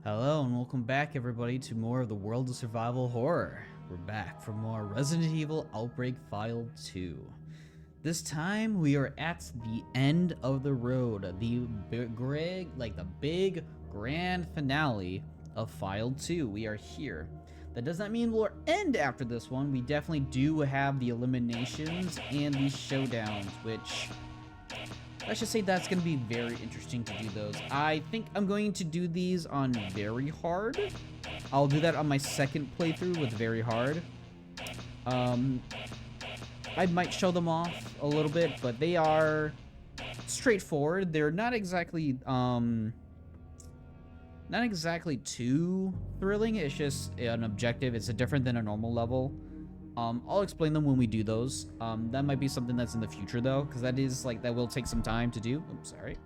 Hello and welcome back everybody to more of the world of survival horror. We're back for more Resident Evil Outbreak File 2. This time we are at the end of the road, the big grand finale of File 2. We are here. That does not mean we'll end after this one. We definitely do have the eliminations and the showdowns, which let's just say that's going to be very interesting to do those. I think I'm going to do these on very hard. I'll do that on my second playthrough with very hard. I might show them off a little bit, but they are straightforward. They're not exactly too thrilling. It's just an objective. It's different than a normal level. I'll explain them when we do those. That might be something that's in the future though, because that will take some time to do. Oops, sorry.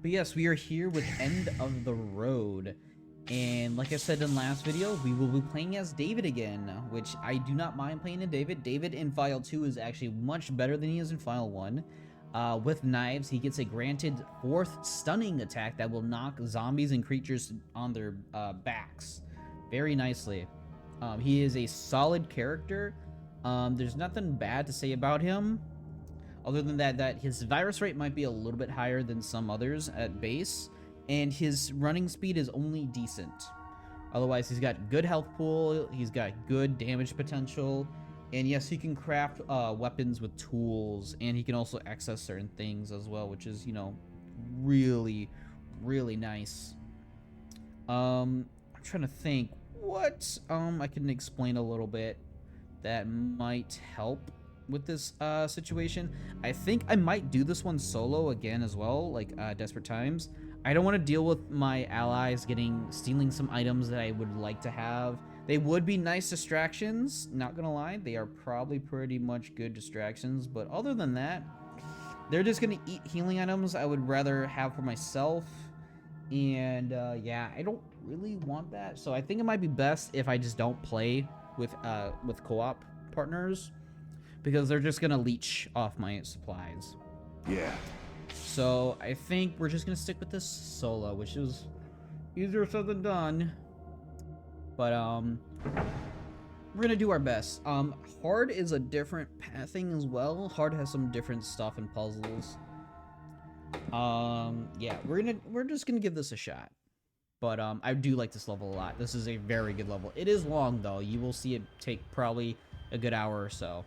But yes, we are here with End of the Road. And like I said in last video, we will be playing as David again, which I do not mind playing as David. David in File 2 is actually much better than he is in File 1. With knives, he gets a granted 4th stunning attack that will knock zombies and creatures on their backs very nicely. He is a solid character. There's nothing bad to say about him, other than that his virus rate might be a little bit higher than some others at base, and his running speed is only decent. Otherwise, he's got good health pool, he's got good damage potential, and yes, he can craft weapons with tools, and he can also access certain things as well, which is, you know, really, really nice. I'm trying to think what I can explain a little bit that might help with this situation. I think I might do this one solo again as well, like Desperate Times. I don't want to deal with my allies stealing some items that I would like to have. They would be nice distractions, not gonna lie. They are probably pretty much good distractions, but other than that, they're just gonna eat healing items I would rather have for myself. And yeah, I don't really want that, so I think it might be best if I just don't play with co-op partners, because they're just gonna leech off my supplies. Yeah. So I think we're just gonna stick with this solo, which is easier said than done. But we're gonna do our best. Hard is a different pathing as well. Hard has some different stuff and puzzles. Yeah, we're just gonna give this a shot. But I do like this level a lot. This is a very good level. It is long though. You will see it take probably a good hour or so.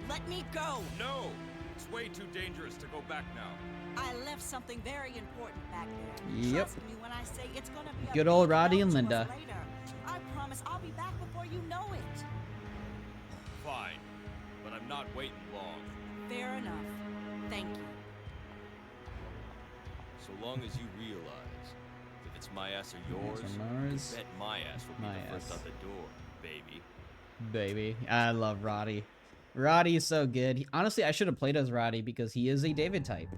Let me go! No! It's way too dangerous to go back now. I left something very important back there. Yep. Trust me when I say it's gonna be Good a old big Roddy help and to us Linda. later. I promise I'll be back before you know it. Fine, but I'm not waiting long. Fair enough. Thank you. So long as you realize, if it's my ass or yours, Mars. bet my ass will be My the first ass. out the door, baby. Baby, I love Roddy. Roddy is so good. Honestly, I should have played as Roddy because he is a David type.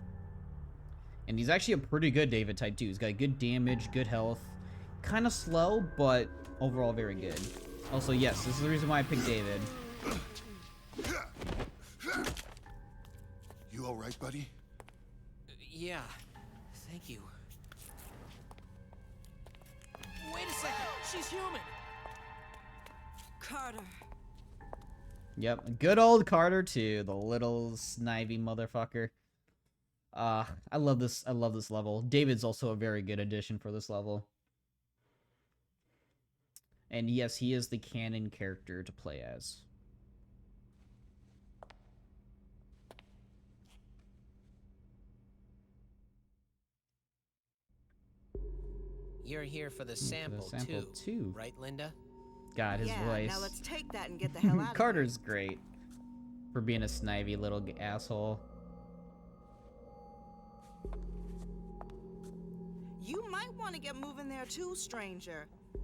And he's actually a pretty good David type too. He's got good damage, good health. Kind of slow, but overall very good. Also, yes, this is the reason why I picked David. You all right, buddy? Yeah, thank you. Wait a second, she's human! Carter. Yep, good old Carter too, the little snivy motherfucker. I love this level. David's also a very good addition for this level. And yes, he is the canon character to play as. You're here for the sample, too. right, Linda? God, his yeah, voice. now let's take that and get the hell out of Carter's great for being a snivy little asshole. here. You might want to get moving there too, stranger. Of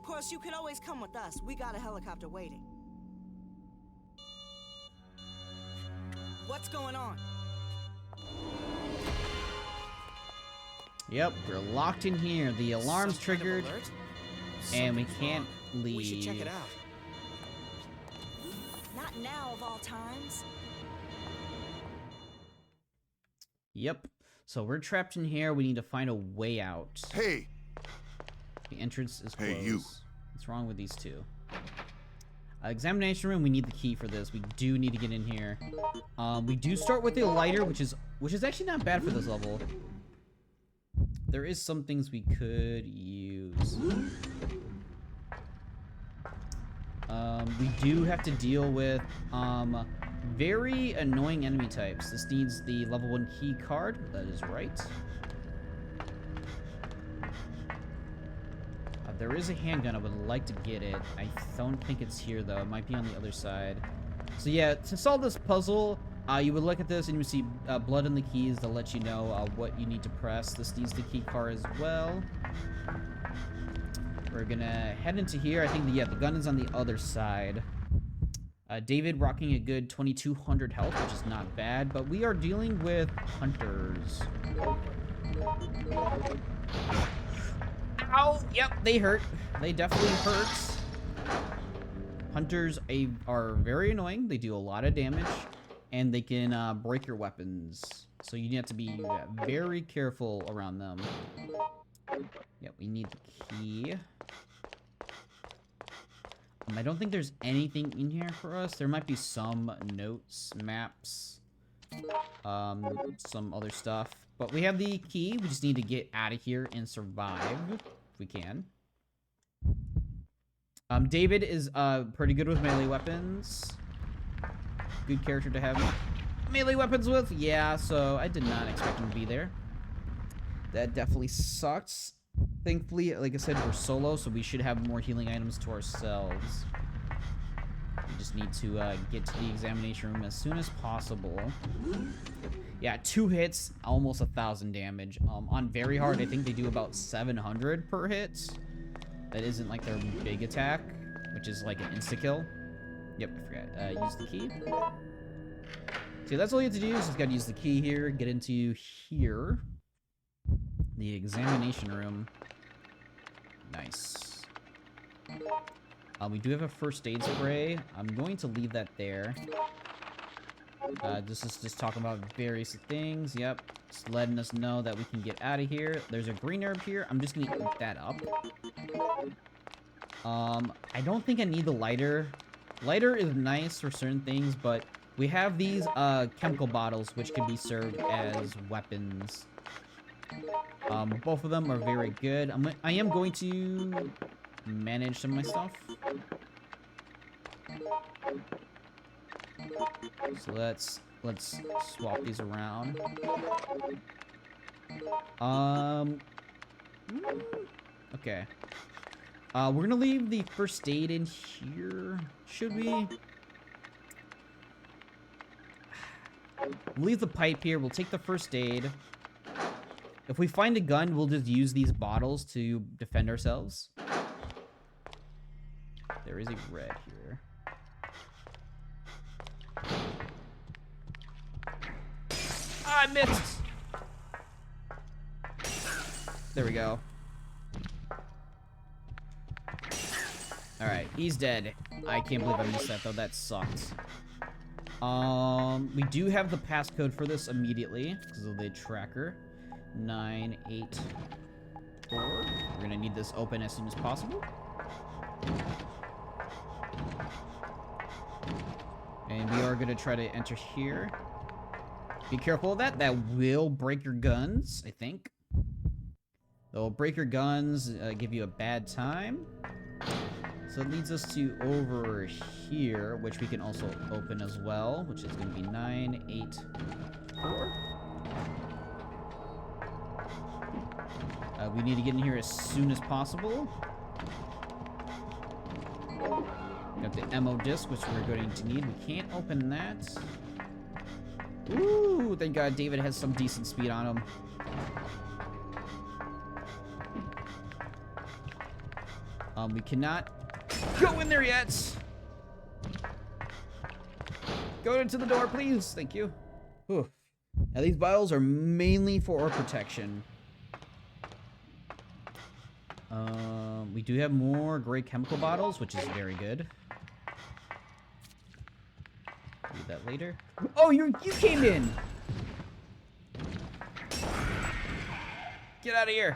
course, you could always come with us. We got a helicopter waiting. What's going on? Yep, we're locked in here. The alarm's Some kind of triggered, alert? and we Something's can't wrong. leave. We should check it out. Not now of all times. Yep. So we're trapped in here. We need to find a way out. Hey, The entrance is closed. Hey, you. What's wrong with these two? Examination room. We need the key for this. We do need to get in here. We do start with the lighter, which is actually not bad for this level. There is some things we could use. We do have to deal with very annoying enemy types. This needs the level 1 key card. That is right. There is a handgun. I would like to get it. I don't think it's here, though. It might be on the other side. So, yeah, to solve this puzzle, you would look at this and you would see blood on the keys to let you know what you need to press. This needs the key card as well. We're gonna head into here. I think, the gun is on the other side. David rocking a good 2,200 health, which is not bad, but we are dealing with hunters. Ow! Yep, they hurt. They definitely hurt. Hunters are very annoying. They do a lot of damage, and they can break your weapons. So you have to be very careful around them. Yep, we need the key. I don't think there's anything in here for us. There might be some notes, maps, some other stuff. But we have the key. We just need to get out of here and survive if we can. David is pretty good with melee weapons. Good character to have melee weapons with. Yeah, so I did not expect him to be there. That definitely sucks. Thankfully, like I said, we're solo, so we should have more healing items to ourselves. We just need to get to the examination room as soon as possible. Yeah, 2 hits, almost 1,000 damage. On very hard, I think they do about 700 per hit. That isn't like their big attack, which is like an insta-kill. Yep, I forgot. Use the key. See, that's all you have to do, is just gotta use the key here, get into here. The examination room. Nice. We do have a first aid spray. I'm going to leave that there. This is just talking about various things. Yep. Just letting us know that we can get out of here. There's a green herb here. I'm just going to eat that up. I don't think I need the lighter. Lighter is nice for certain things, but we have these chemical bottles which can be served as weapons. Both of them are very good. I am going to manage some of my stuff. So let's swap these around. Okay. We're gonna leave the first aid in here. Should we? We'll leave the pipe here. We'll take the first aid. If we find a gun, we'll just use these bottles to defend ourselves. There is a red here. I missed! There we go. Alright, he's dead. I can't believe I missed that, though. That sucked. We do have the passcode for this immediately, because of the tracker. 984. We're gonna need this open as soon as possible. And we are gonna try to enter here. Be careful of that. That will break your guns, I think. They'll break your guns, give you a bad time. So it leads us to over here, which we can also open as well, which is gonna be 984. We need to get in here as soon as possible. Got the ammo disc, which we're going to need. We can't open that. Ooh, thank God David has some decent speed on him. We cannot go in there yet. Go into the door, please. Thank you. Whew. Now, these bottles are mainly for our protection. We do have more gray chemical bottles, which is very good. Read that later. Oh, you came in. Get out of here.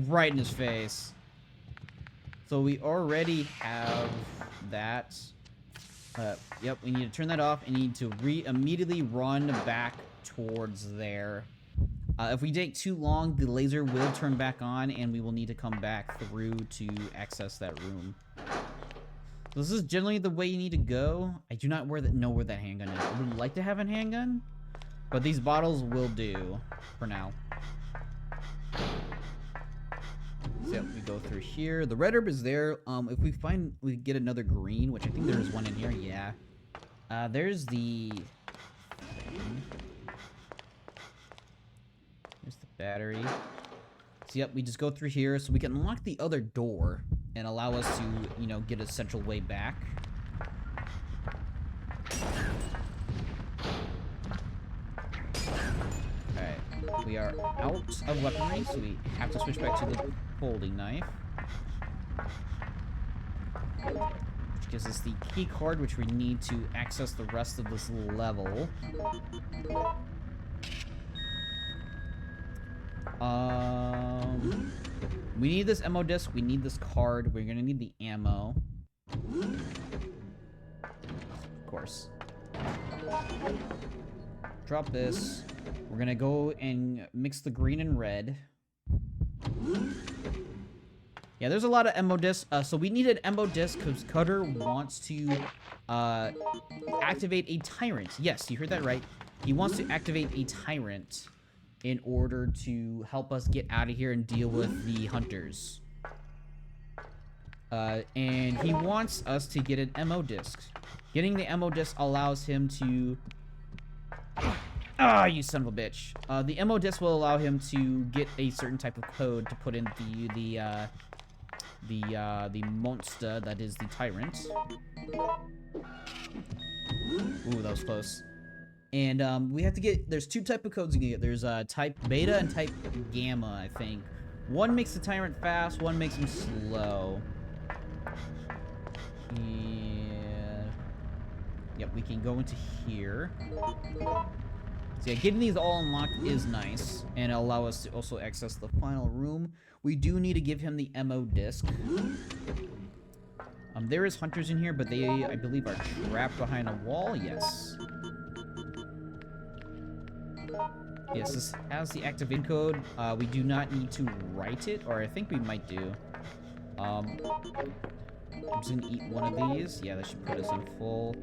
Right in his face. So we already have that. Yep, we need to turn that off and need to immediately run back towards there. If we take too long, the laser will turn back on and we will need to come back through to access that room. So this is generally the way you need to go. I do not know where that handgun is. I would like to have a handgun, but these bottles will do for now. So yep, we go through here. The red herb is there. If we get another green, which I think there is one in here. Yeah. There's the thing. There's the battery. So yep, we just go through here so we can unlock the other door and allow us to, you know, get a central way back. Alright, we are out of weaponry, so we have to switch back to the folding knife. Which gives us the key card, which we need to access the rest of this level. We need this ammo disc. We need this card. We're gonna need the ammo. Of course. Drop this. We're gonna go and mix the green and red. Yeah, there's a lot of ammo discs. So we need an ammo disc because Cutter wants to activate a tyrant. Yes, you heard that right. He wants to activate a tyrant in order to help us get out of here and deal with the hunters. And he wants us to get an ammo disc. Getting the ammo disc allows him to... Ah, you son of a bitch. The ammo disc will allow him to get a certain type of code to put in the monster that is the tyrant. Ooh, that was close. And we have to get, there's two type of codes you can get. There's type beta and type gamma, I think. One makes the tyrant fast, one makes him slow. And yep, we can go into here. So yeah, getting these all unlocked is nice, and it'll allow us to also access the final room. We do need to give him the ammo disc. There is hunters in here, but they, I believe, are trapped behind a wall. Yes. Yes, this has the activate code. We do not need to write it, or I think we might do. I'm just gonna eat one of these. Yeah, that should put us in full,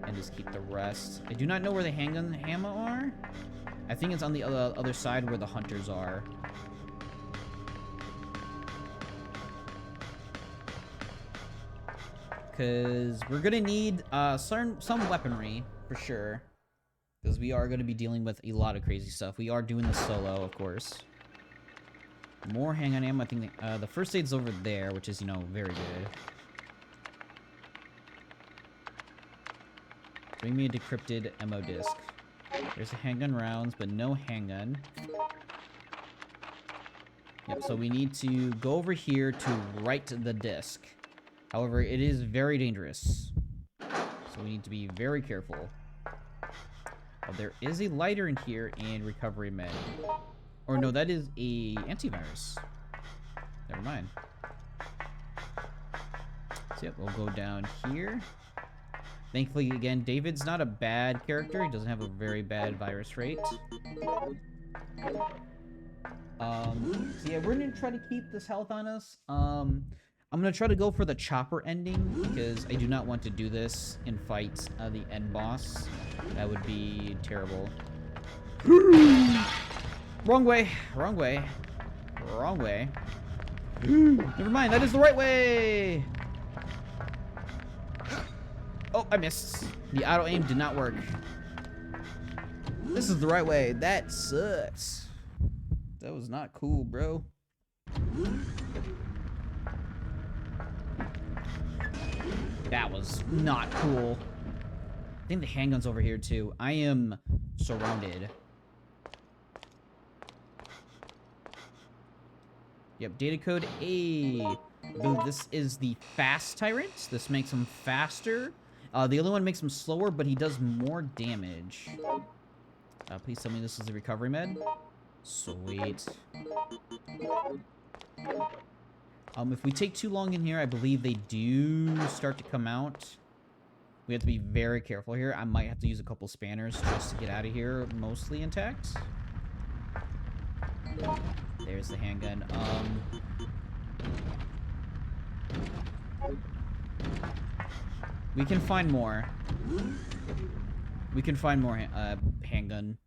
and just keep the rest. I do not know where the handgun and hammer are. I think it's on the other side where the hunters are. Because we're gonna need some weaponry for sure. Because we are going to be dealing with a lot of crazy stuff. We are doing the solo, of course. More handgun ammo. I think the first aid's over there, which is, you know, very good. Bring me a decrypted ammo disc. There's a handgun rounds, but no handgun. Yep, so we need to go over here to write the disc. However, it is very dangerous. So we need to be very careful. There is a lighter in here and recovery med. Or no, that is a antivirus. Never mind. So yep, we'll go down here. Thankfully, again, David's not a bad character. He doesn't have a very bad virus rate. So yeah, we're gonna try to keep this health on us. I'm gonna try to go for the chopper ending because I do not want to do this and fight the end boss. That would be terrible. Wrong way. Wrong way. Wrong way. Never mind. That is the right way. Oh, I missed. The auto aim did not work. This is the right way. That sucks. That was not cool, bro. That was not cool. I think the handgun's over here too. I am surrounded. Yep, data code A. I believe this is the fast tyrant. This makes him faster. The other one makes him slower, but he does more damage. Please tell me this is the recovery med. Sweet. If we take too long in here, I believe they do start to come out. We have to be very careful here. I might have to use a couple spanners just to get out of here mostly intact. There's the handgun. We can find more. We can find more handgun.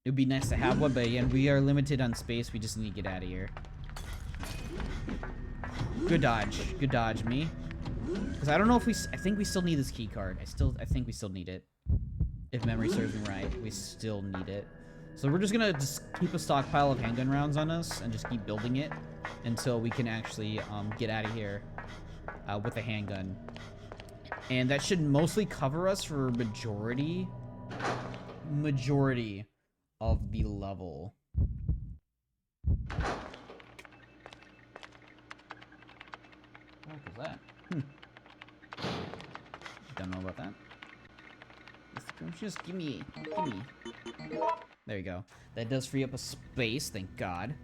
It would be nice to have one, but again, we are limited on space. We just need to get out of here. Good dodge. Good dodge, me. Because I don't know if we... I think we still need this key card. I think we still need it. If memory serves me right, we still need it. So we're just going to just keep a stockpile of handgun rounds on us and just keep building it until we can actually get out of here with a handgun. And that should mostly cover us for majority of the level. What was that? Don't know about that. Just give me. There you go. That does free up a space, thank God.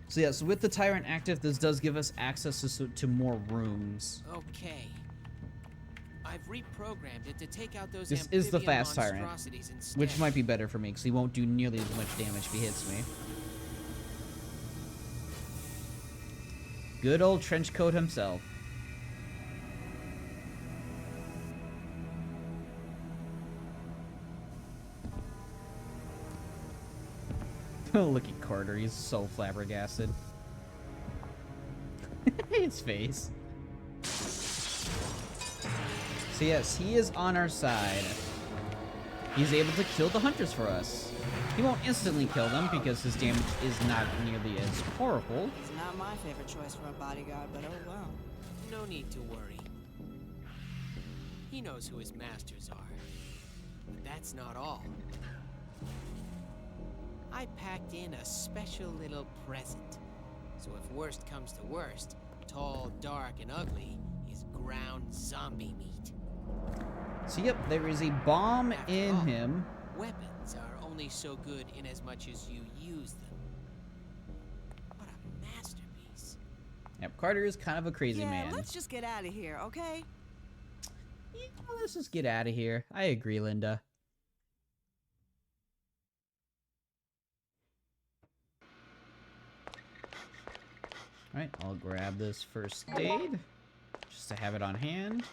So yeah, so with the Tyrant active, this does give us access to more rooms. Okay. I've reprogrammed it to take out those This is the fast Tyrant, monstrosities instead. which might be better for me, because he won't do nearly as much damage if he hits me. Good old Trenchcoat himself. Look at Carter, he's so flabbergasted. His face. So yes, he is on our side. He's able to kill the hunters for us. He won't instantly kill them because his damage is not nearly as horrible. He's not my favorite choice for a bodyguard, but oh well. No need to worry. He knows who his masters are. But that's not all. I packed in a special little present. So if worst comes to worst, tall, dark, and ugly is ground zombie meat. So yep, there is a bomb After in all, him. Weapons are only so good in as much as you use them. What a masterpiece. Yep, Carter is kind of a crazy Yeah, man. let's just get out of here, okay? Yeah, let's just get out of here. I agree, Linda. Alright, I'll grab this first aid, just to have it on hand.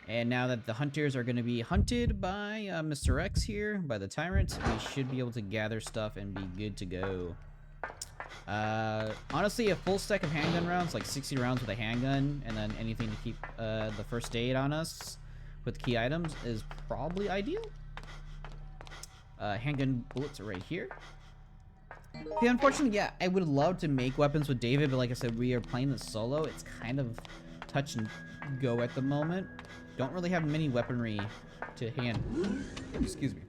And now that the hunters are going to be hunted by Mr.X here, by the Tyrant, we should be able to gather stuff and be good to go. Honestly, a full stack of handgun rounds, like 60 rounds with a handgun, and then anything to keep the first aid on us with key items is probably ideal. Handgun bullets are right here. Yeah, unfortunately, yeah, I would love to make weapons with David, but like I said, we are playing this solo. It's kind of touch and go at the moment. Don't really have many weaponry to hand. Excuse me.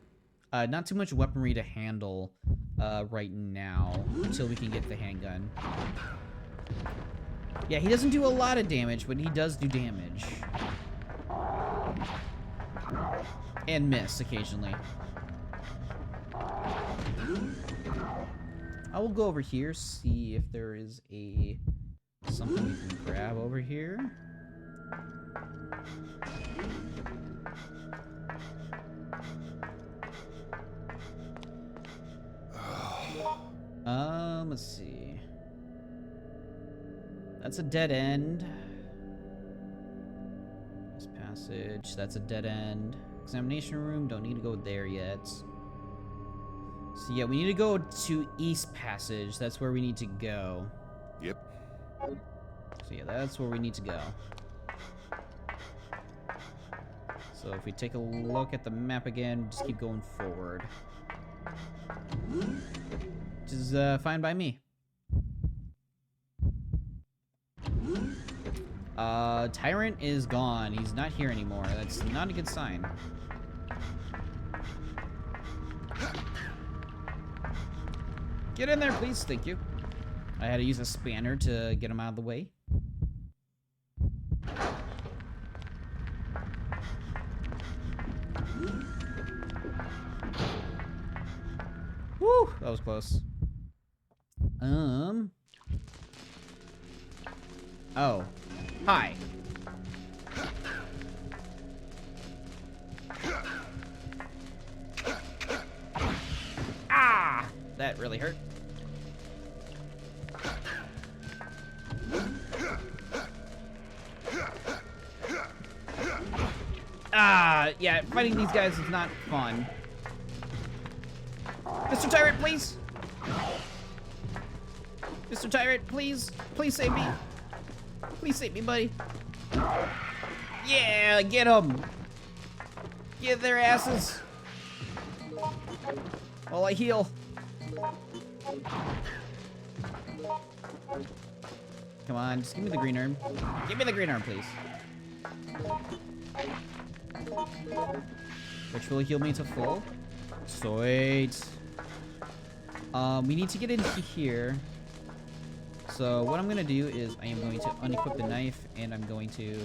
Not too much weaponry to handle right now until we can get the handgun. Yeah, he doesn't do a lot of damage, but he does do damage. And miss occasionally. I will go over here, see if there is something we can grab over here. Let's see. That's a dead end. This passage, that's a dead end. Examination room, don't need to go there yet. So yeah, we need to go to East Passage. That's where we need to go. Yep. So yeah, that's where we need to go. So if we take a look at the map again, just keep going forward. Which is fine by me. Tyrant is gone. He's not here anymore. That's not a good sign. Get in there, please. Thank you. I had to use a spanner to get him out of the way. that was close. Oh. Hi. Ah! That really hurt. Ah, yeah, fighting these guys is not fun. Mr. Tyrant, please! Mr. Tyrant, please! Please save me! Please save me, buddy! Yeah, get them! Get their asses! While I heal. Come on, just give me the green arm. Give me the green arm, please. Which will heal me to full. Sweet. We need to get into here. So what I'm gonna do is I am going to unequip the knife, and I'm going to...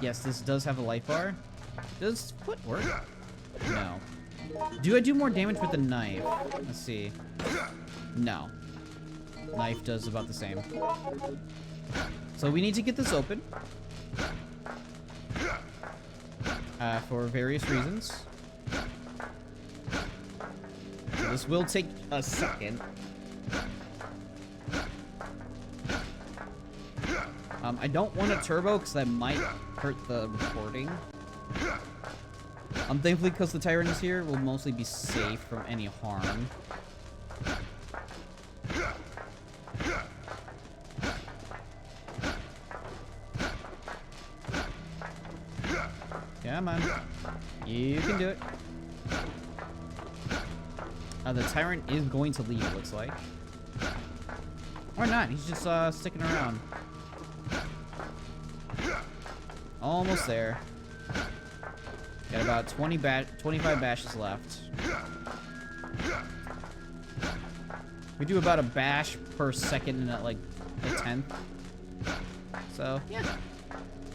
Yes, this does have a life bar. Does foot work? No. Do I do more damage with the knife? Let's see. No. Knife does about the same. So we need to get this open. For various reasons. So this will take a second. I don't want a turbo because that might hurt the recording. Thankfully, because the Tyrant is here, we'll mostly be safe from any harm. Come on. You can do it. The Tyrant is going to leave, it looks like. Or not, he's just sticking around. Almost there. Got about 25 bashes left. We do about a bash per second and at like a 10th. So, yeah.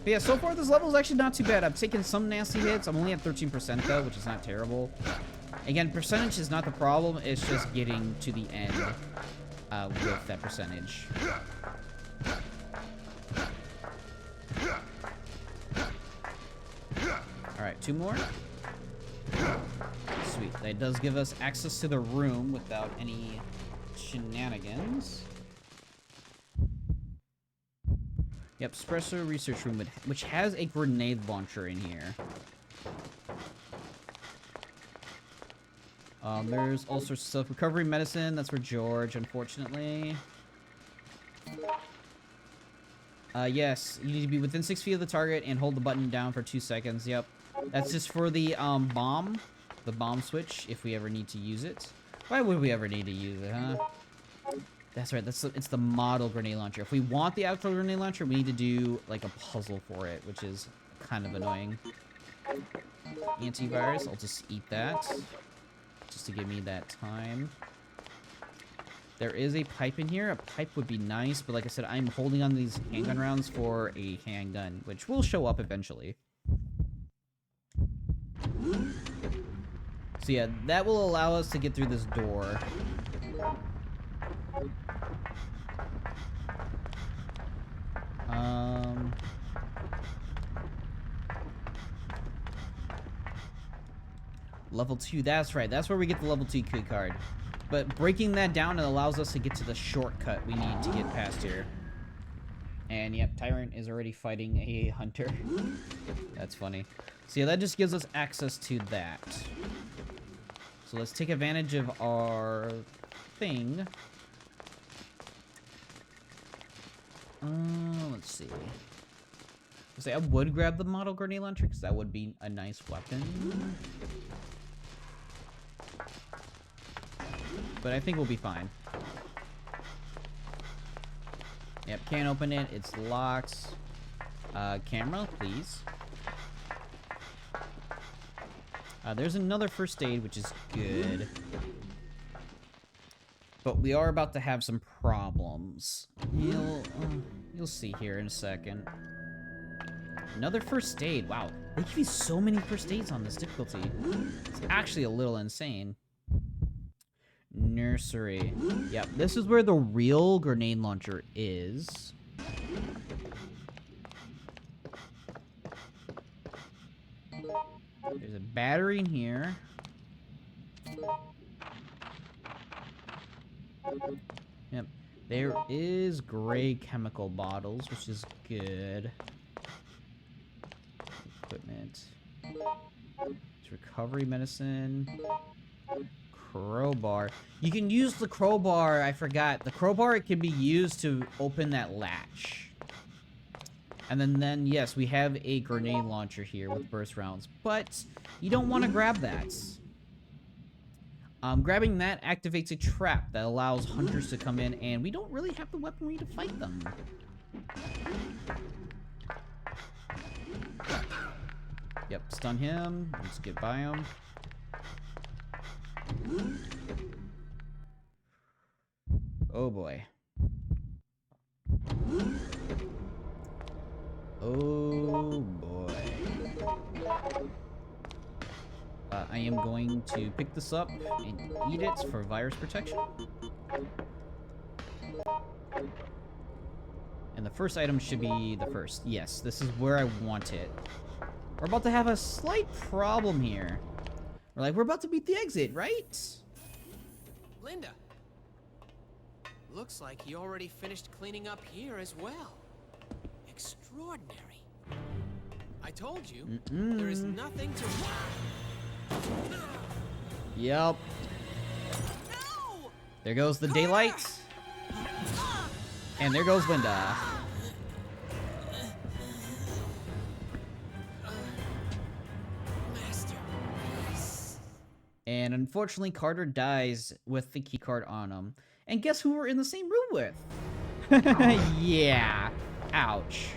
But yeah, so far this level is actually not too bad. I've taken some nasty hits. I'm only at 13% though, which is not terrible. Again, percentage is not the problem. It's just getting to the end with that percentage. Alright, 2 more. Sweet. That does give us access to the room without any shenanigans. Yep, Espresso Research Room, which has a grenade launcher in here. There's all sorts of stuff. Recovery medicine, that's for George, unfortunately. Yes, you need to be within 6 feet of the target and hold the button down for 2 seconds. Yep. That's just for the bomb switch, if we ever need to use it. Why would we ever need to use it, huh? That's right, it's the model grenade launcher. If we want the actual grenade launcher, we need to do like a puzzle for it, which is kind of annoying. Antivirus, I'll just eat that. Just to give me that time. There is a pipe in here. A pipe would be nice, but like I said, I'm holding on these handgun rounds for a handgun, which will show up eventually. So yeah, that will allow us to get through this door. Level 2, that's right. That's where we get the level 2 key card. But breaking that down, it allows us to get to the shortcut we need to get past here. And yep, Tyrant is already fighting a hunter. That's funny. So yeah, that just gives us access to that. So let's take advantage of our thing. Let's see. I would grab the model grenade launcher because that would be a nice weapon. But I think we'll be fine. Yep, can't open it. It's locked. Camera, please. There's another first aid, which is good. But we are about to have some problems. You'll see here in a second. Another first aid. Wow. They give you so many first aids on this difficulty. It's actually a little insane. Nursery. Yep, this is where the real grenade launcher is. There's a battery in here. Yep. There is gray chemical bottles, which is good. Equipment. It's recovery medicine. Crowbar. You can use the crowbar. I forgot. The crowbar, it can be used to open that latch. And then yes, we have a grenade launcher here with burst rounds. But you don't want to grab that. Grabbing that activates a trap that allows hunters to come in, and we don't really have the weaponry to fight them. Yep, stun him. Let's get by him. Oh boy. Oh boy. I am going to pick this up and eat it for virus protection. And the first item should be the first. Yes, this is where I want it. We're about to have a slight problem here. We're about to beat the exit, right? Linda. Looks like he already finished cleaning up here as well. Extraordinary. I told you, there is nothing to... Yep. No! There goes the daylight. And there goes Linda. Master. And unfortunately, Carter dies with the keycard on him. And guess who we're in the same room with? Yeah. Ouch.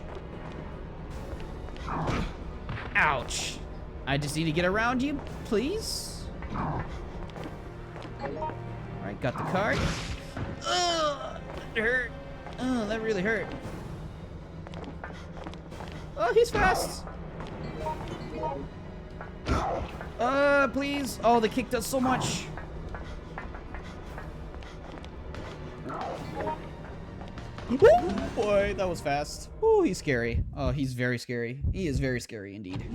Ouch. I just need to get around you, please. Alright, got the card. Ugh, it hurt. Oh, that really hurt. Oh, he's fast. Please. Oh, the kick does so much. Woo! Boy, that was fast. Ooh, he's scary. Oh, he's very scary. He is very scary indeed.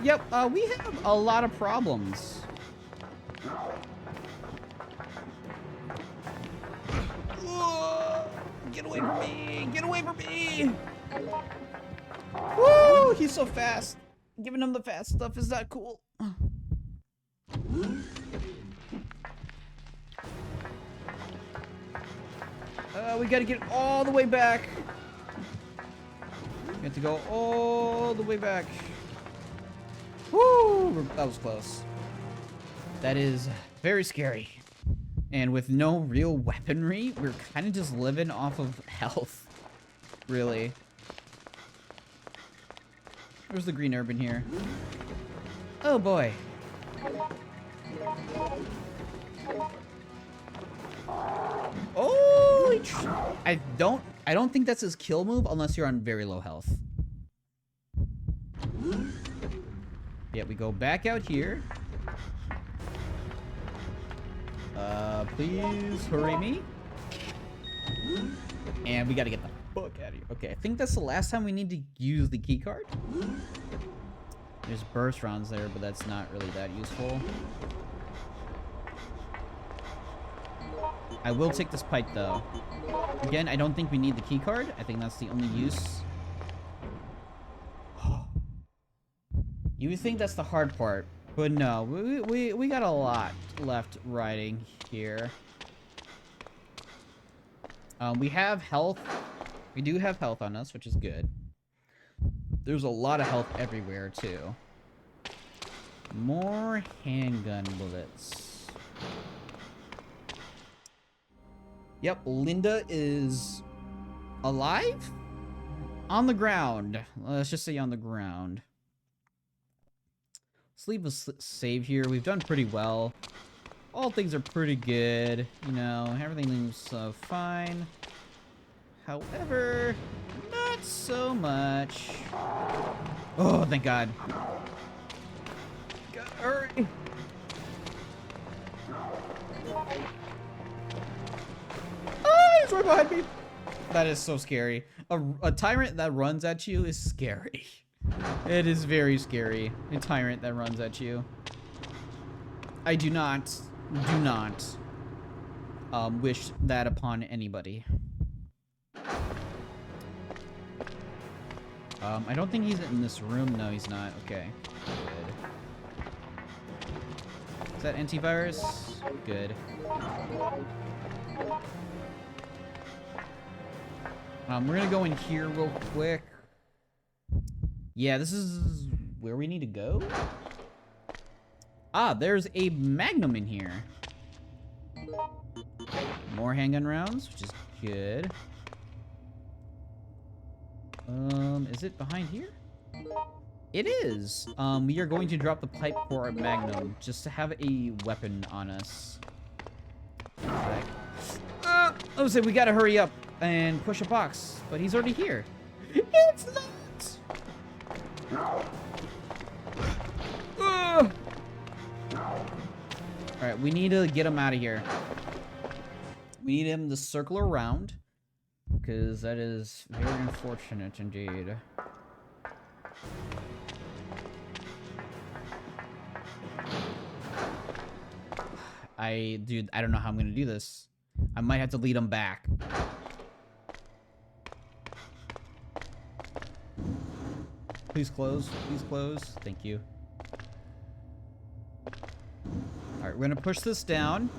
Yep, we have a lot of problems. Get away from me! Get away from me! Woo! He's so fast. Giving him the fast stuff is not cool. We gotta get all the way back. We have to go all the way back. Woo! That was close. That is very scary. And with no real weaponry, we're kind of just living off of health. Really. Where's the green herb in here? Oh boy. Oh, I don't think that's his kill move unless you're on very low health. Yeah, we go back out here. Please hurry me. And we gotta get the fuck out of here. Okay, I think that's the last time we need to use the key card. There's burst rounds there, but that's not really that useful. I will take this pipe though. Again, I don't think we need the key card. I think that's the only use. You would think that's the hard part, but no, we got a lot left riding here. We have health. We do have health on us, which is good. There's a lot of health everywhere too. More handgun bullets. Yep, Linda is alive? On the ground. Let's just say on the ground. Let's leave a save here. We've done pretty well. All things are pretty good. You know, everything seems fine. However, not so much. Oh, thank God. God, hurry. Oh, he's right behind me. That is so scary. A tyrant that runs at you is scary. It is very scary. A tyrant that runs at you. I do not wish that upon anybody. I don't think he's in this room. No, he's not. Okay. Good. Is that antivirus? Good. We're gonna go in here real quick. Yeah, this is where we need to go. Ah, there's a magnum in here. More handgun rounds, which is good. Is it behind here? It is. We are going to drop the pipe for our magnum just to have a weapon on us. I was saying we gotta hurry up and push a box, but he's already here. It's not. Alright, we need to get him out of here. We need him to circle around, because that is very unfortunate indeed. Dude, I don't know how I'm gonna do this. I might have to lead him back. Please close. Please close. Thank you. Alright, we're gonna push this down.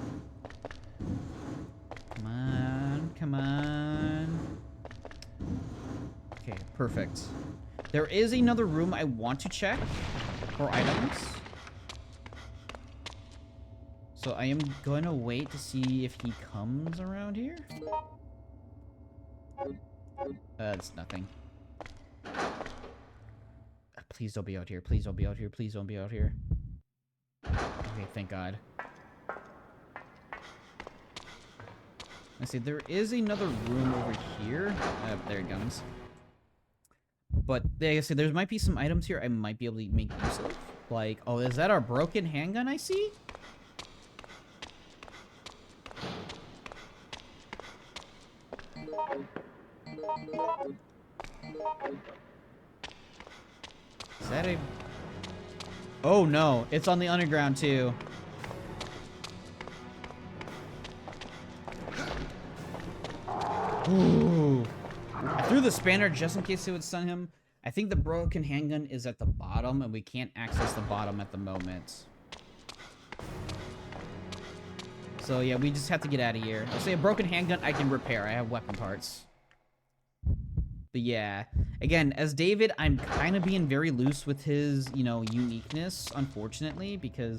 Come on. Come on. Okay, perfect. There is another room I want to check for items. So I am going to wait to see if he comes around here. It's nothing. Please don't be out here. Please don't be out here. Please don't be out here. Okay, thank God. Let's see, there is another room over here. There it comes. But, like I said, there might be some items here I might be able to make use of. Like, oh, is that our broken handgun I see? Is that a... Oh no, it's on the underground too. Ooh. I threw the spanner just in case it would stun him. I think the broken handgun is at the bottom and we can't access the bottom at the moment. So yeah, we just have to get out of here. I'll say a broken handgun I can repair. I have weapon parts. But yeah, again, as David, I'm kind of being very loose with his, you know, uniqueness, unfortunately, because,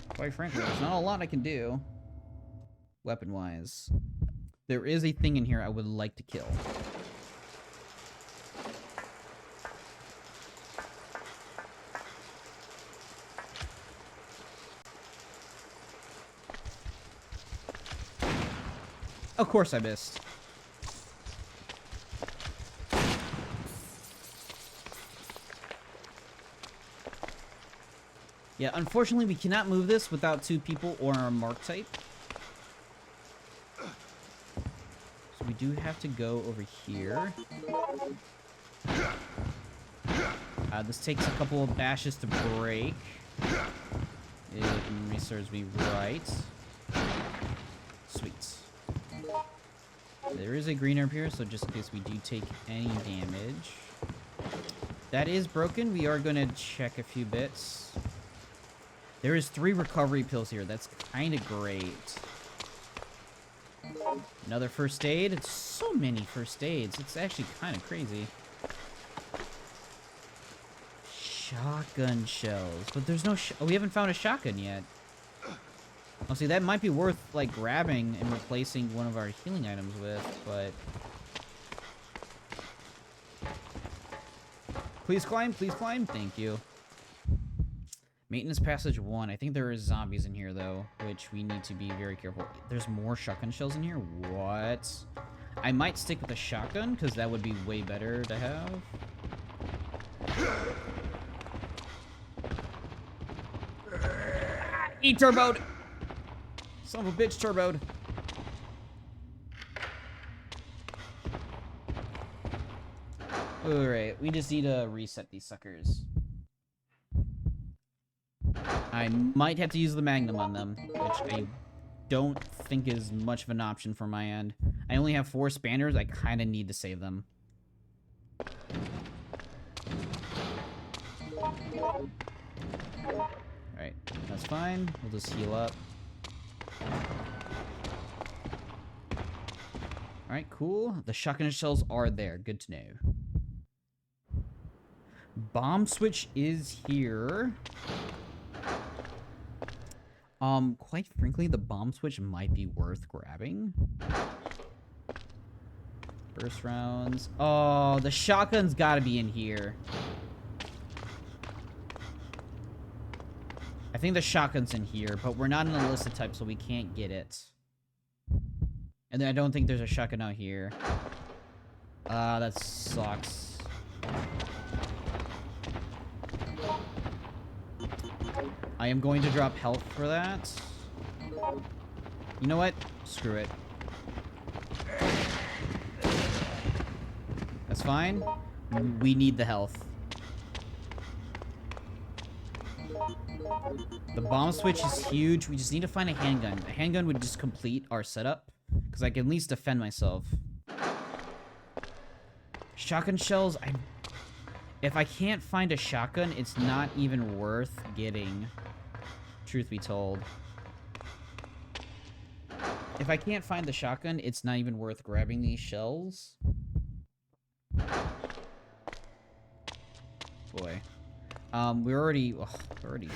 quite frankly, there's not a lot I can do, weapon-wise. There is a thing in here I would like to kill. Of course I missed. Yeah, unfortunately, we cannot move this without 2 people or a mark type. So we do have to go over here. This takes a couple of bashes to break. It serves me right. Sweet. There is a green herb here, so just in case we do take any damage. That is broken. We are going to check a few bits. There is 3 recovery pills here. That's kind of great. Another first aid. It's so many first aids. It's actually kind of crazy. Shotgun shells. But there's no... Oh, we haven't found a shotgun yet. Oh, see, that might be worth, like, grabbing and replacing one of our healing items with, but... Please climb. Please climb. Thank you. Maintenance passage 1. I think there is zombies in here, though, which we need to be very careful. There's more shotgun shells in here? What? I might stick with the shotgun, because that would be way better to have. He turboed! Son of a bitch, turboed. Alright, we just need to reset these suckers. I might have to use the Magnum on them, which I don't think is much of an option from my end. I only have 4 spanners. I kind of need to save them. Alright, that's fine. We'll just heal up. Alright, cool. The shotgun shells are there. Good to know. Bomb switch is here. Quite frankly, the bomb switch might be worth grabbing. First rounds. Oh, the shotgun's gotta be in here. I think the shotgun's in here, but we're not an illicit type, so we can't get it. And then I don't think there's a shotgun out here. That sucks. I am going to drop health for that. You know what? Screw it. That's fine. We need the health. The bomb switch is huge. We just need to find a handgun. A handgun would just complete our setup, because I can at least defend myself. Shotgun shells, if I can't find a shotgun, it's not even worth getting. Truth be told. If I can't find the shotgun, it's not even worth grabbing these shells. Boy. We're already 40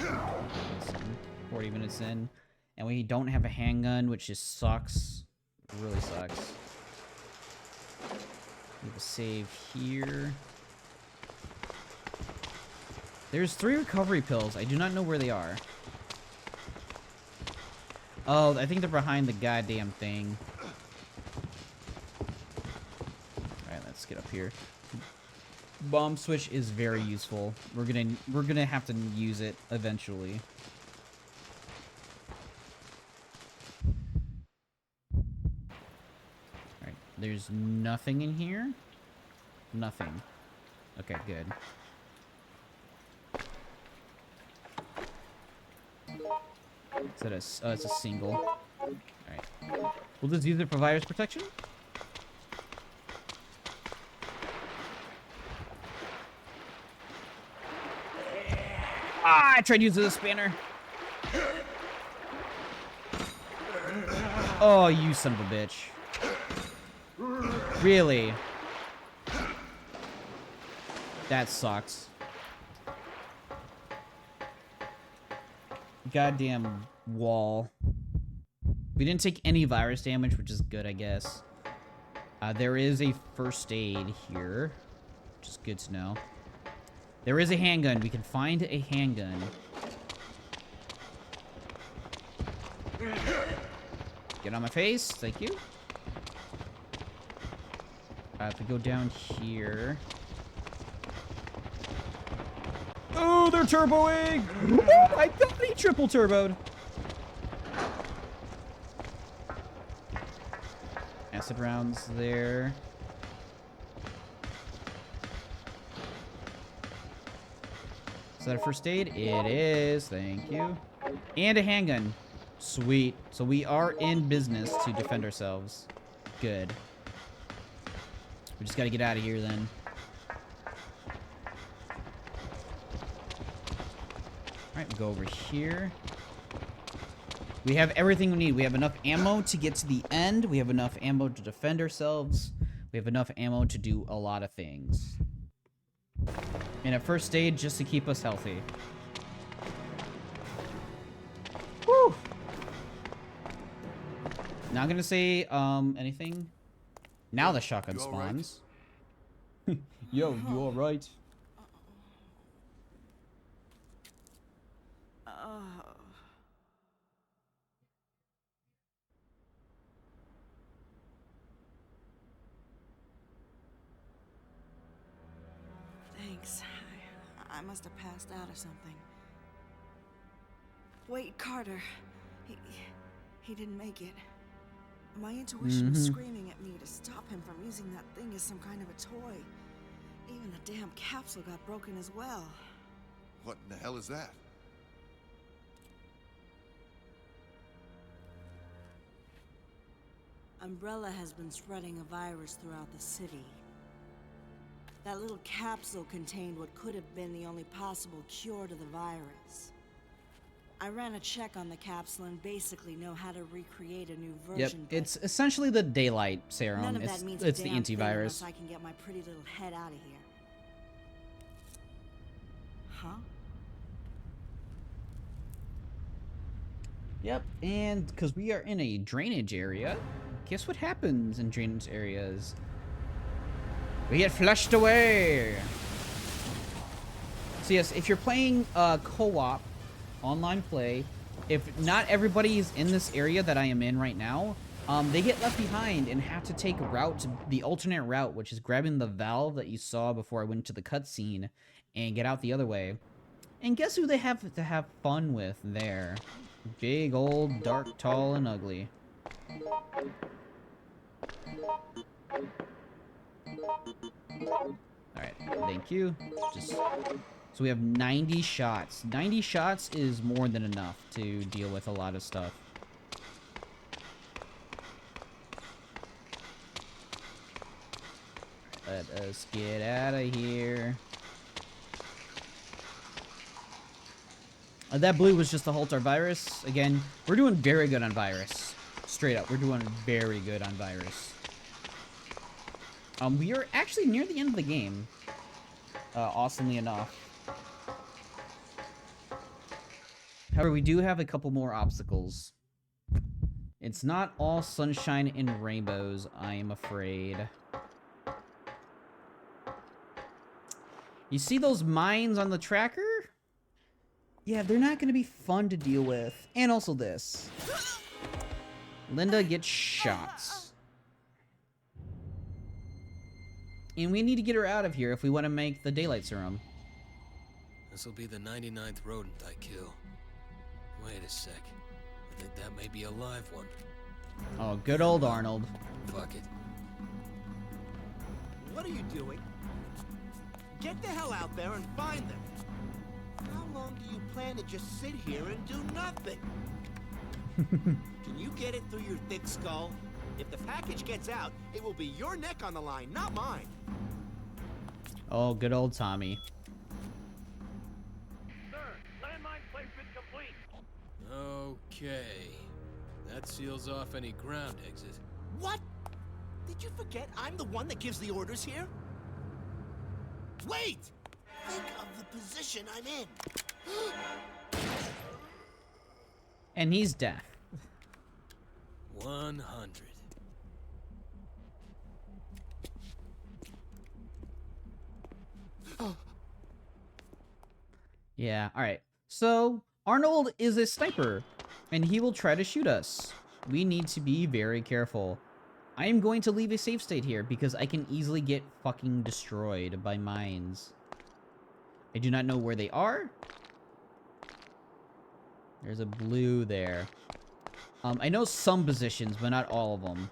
minutes in, and we don't have a handgun, which just sucks. It really sucks. Need to save here. There's 3 recovery pills. I do not know where they are. Oh, I think they're behind the goddamn thing. Alright, let's get up here. Bomb switch is very useful. We're gonna have to use it eventually. Alright, there's nothing in here. Nothing. Okay, good. Is that it's a single. Alright. We'll just use it for virus protection. Ah, I tried using the spanner. Oh, you son of a bitch. Really? That sucks. Goddamn wall. We didn't take any virus damage, which is good, I guess. There is a first aid here, which is good to know. There is a handgun. We can find a handgun. Get on my face. Thank you. If we go down here. Oh, they're turboing! Oh my god, he triple turboed. Acid rounds there. Is that a first aid? It is. Thank you. And a handgun. Sweet. So we are in business to defend ourselves. Good. We just gotta get out of here then. Alright, we'll go over here. We have everything we need. We have enough ammo to get to the end. We have enough ammo to defend ourselves. We have enough ammo to do a lot of things. And a first aid just to keep us healthy. Woo! Not gonna say anything. Now the shotgun You spawns. Yo, you alright? I must have passed out or something. Wait, Carter. He didn't make it. My intuition was screaming at me to stop him from using that thing as some kind of a toy. Even the damn capsule got broken as well. What in the hell is that? Umbrella has been spreading a virus throughout the city. That little capsule contained what could have been the only possible cure to the virus. I ran a check on the capsule and basically know how to recreate a new version. Yep, it's essentially the daylight serum. None of that means It's a the damn thing antivirus. unless I can get my pretty little head out of here. Huh? Yep, and because we are in a drainage area, guess what happens in drainage areas? We get flushed away! So yes, if you're playing co-op, online play, if not everybody is in this area that I am in right now, they get left behind and have to take the alternate route, which is grabbing the valve that you saw before I went to the cutscene and get out the other way. And guess who they have to have fun with there? Big old dark, tall, and ugly. Alright, thank you. So we have 90 shots. 90 shots is more than enough to deal with a lot of stuff. Let us get out of here. That blue was just the Halter virus. Again, we're doing very good on virus. Straight up, we're doing very good on virus. We are actually near the end of the game. Awesomely enough. However, we do have a couple more obstacles. It's not all sunshine and rainbows, I am afraid. You see those mines on the tracker? Yeah, they're not going to be fun to deal with. And also this. Linda gets shots. And we need to get her out of here if we want to make the daylight serum. This'll be the 99th rodent I kill. Wait a sec. I think that may be a live one. Oh, good old Arnold. Fuck it. What are you doing? Get the hell out there and find them. How long do you plan to just sit here and do nothing? Can you get it through your thick skull? If the package gets out, it will be your neck on the line, not mine. Oh, good old Tommy. Sir, landmine placement complete. Okay. That seals off any ground exit. What? Did you forget I'm the one that gives the orders here? Wait! Think of the position I'm in. And he's deaf. 100. Yeah, alright. So, Arnold is a sniper, and he will try to shoot us. We need to be very careful. I am going to leave a safe state here, because I can easily get fucking destroyed by mines. I do not know where they are. There's a blue there. I know some positions, but not all of them.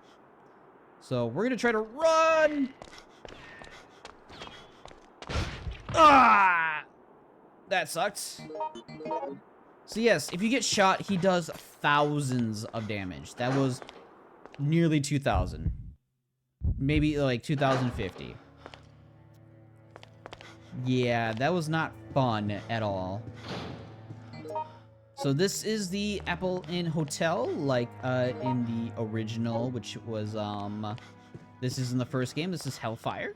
So, we're gonna try to run! Ah! That sucked. So yes, if you get shot, he does thousands of damage. That was nearly 2,000. Maybe like 2,050. Yeah, that was not fun at all. So this is the Apple Inn Hotel, like in the original, which was, this is in the first game. This is Hellfire.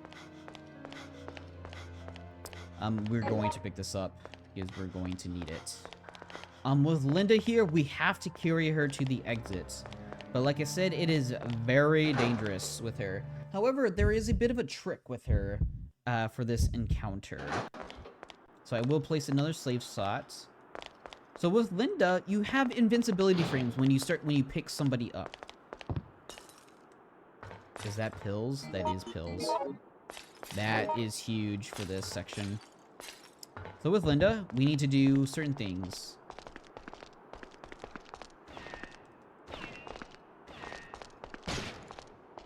We're going to pick this up because we're going to need it. With Linda here, we have to carry her to the exit. But like I said, it is very dangerous with her. However, there is a bit of a trick with her for this encounter. So I will place another slave slot. So with Linda, you have invincibility frames when you pick somebody up. Is that pills? That is pills. That is huge for this section. So with Linda, we need to do certain things.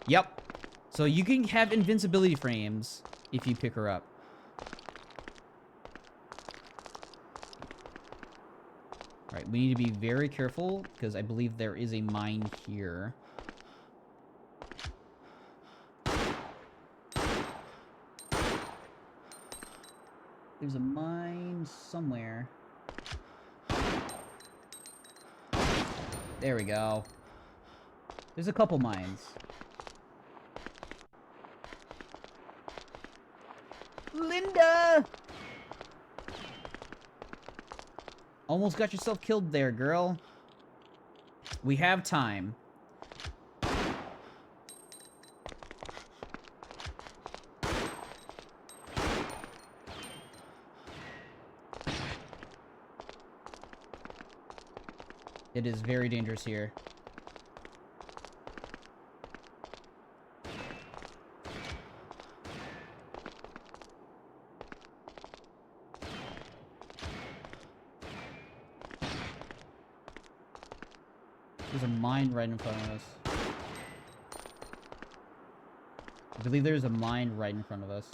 Yep. So you can have invincibility frames if you pick her up. Alright, we need to be very careful because I believe there is a mine here. There's a mine somewhere. There we go. There's a couple mines. Linda! Almost got yourself killed there, girl. We have time. It is very dangerous here. There's a mine right in front of us. I believe there's a mine right in front of us.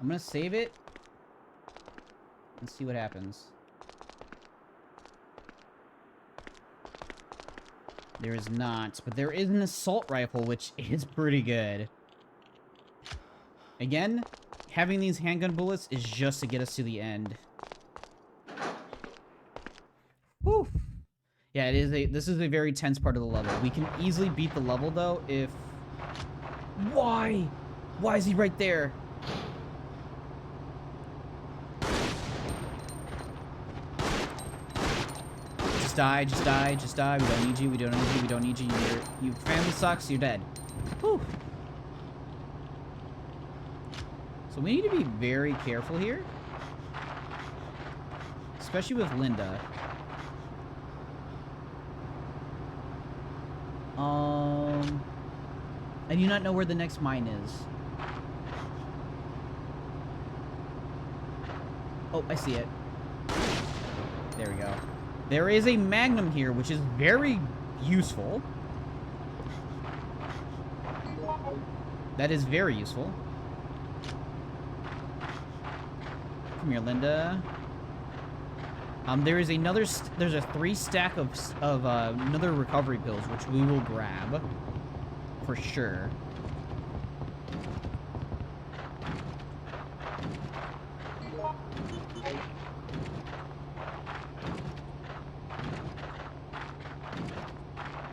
I'm gonna save it and see what happens. There is not, but there is an assault rifle, which is pretty good. Again, having these handgun bullets is just to get us to the end. Whew. Yeah, this is a very tense part of the level. We can easily beat the level, though, if... Why? Why is he right there? Just die, just die, just die. We don't need you, we don't need you, we don't need you. Your family sucks, you're dead. Whew. So we need to be very careful here. Especially with Linda. I do not know where the next mine is. Oh, I see it. There we go. There is a magnum here, which is very useful. That is very useful. Come here, Linda. There is another. There's a 3 stack of another recovery pills, which we will grab for sure.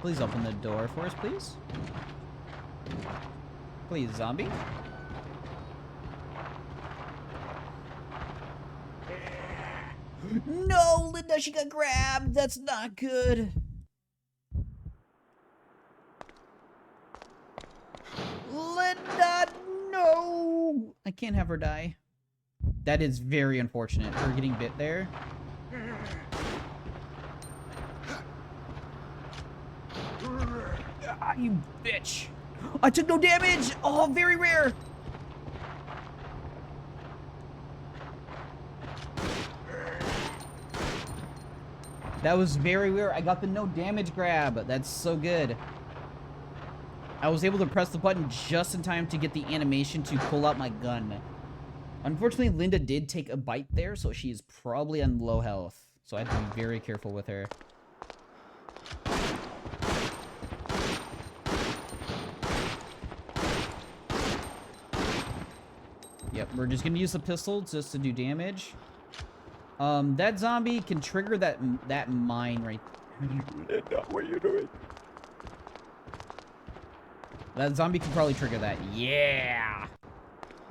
Please open the door for us, please. Please, zombie. No, Linda, she got grabbed. That's not good. Linda, no. I can't have her die. That is very unfortunate. Her getting bit there. Ah, you bitch. I took no damage. Oh, very rare. That was very weird. I got the no damage grab. That's so good. I was able to press the button just in time to get the animation to pull out my gun. Unfortunately, Linda did take a bite there, so she is probably on low health. So I have to be very careful with her. Yep, we're just gonna use the pistol just to do damage. That zombie can trigger that mine right there. What are you doing? That zombie can probably trigger that. Yeah!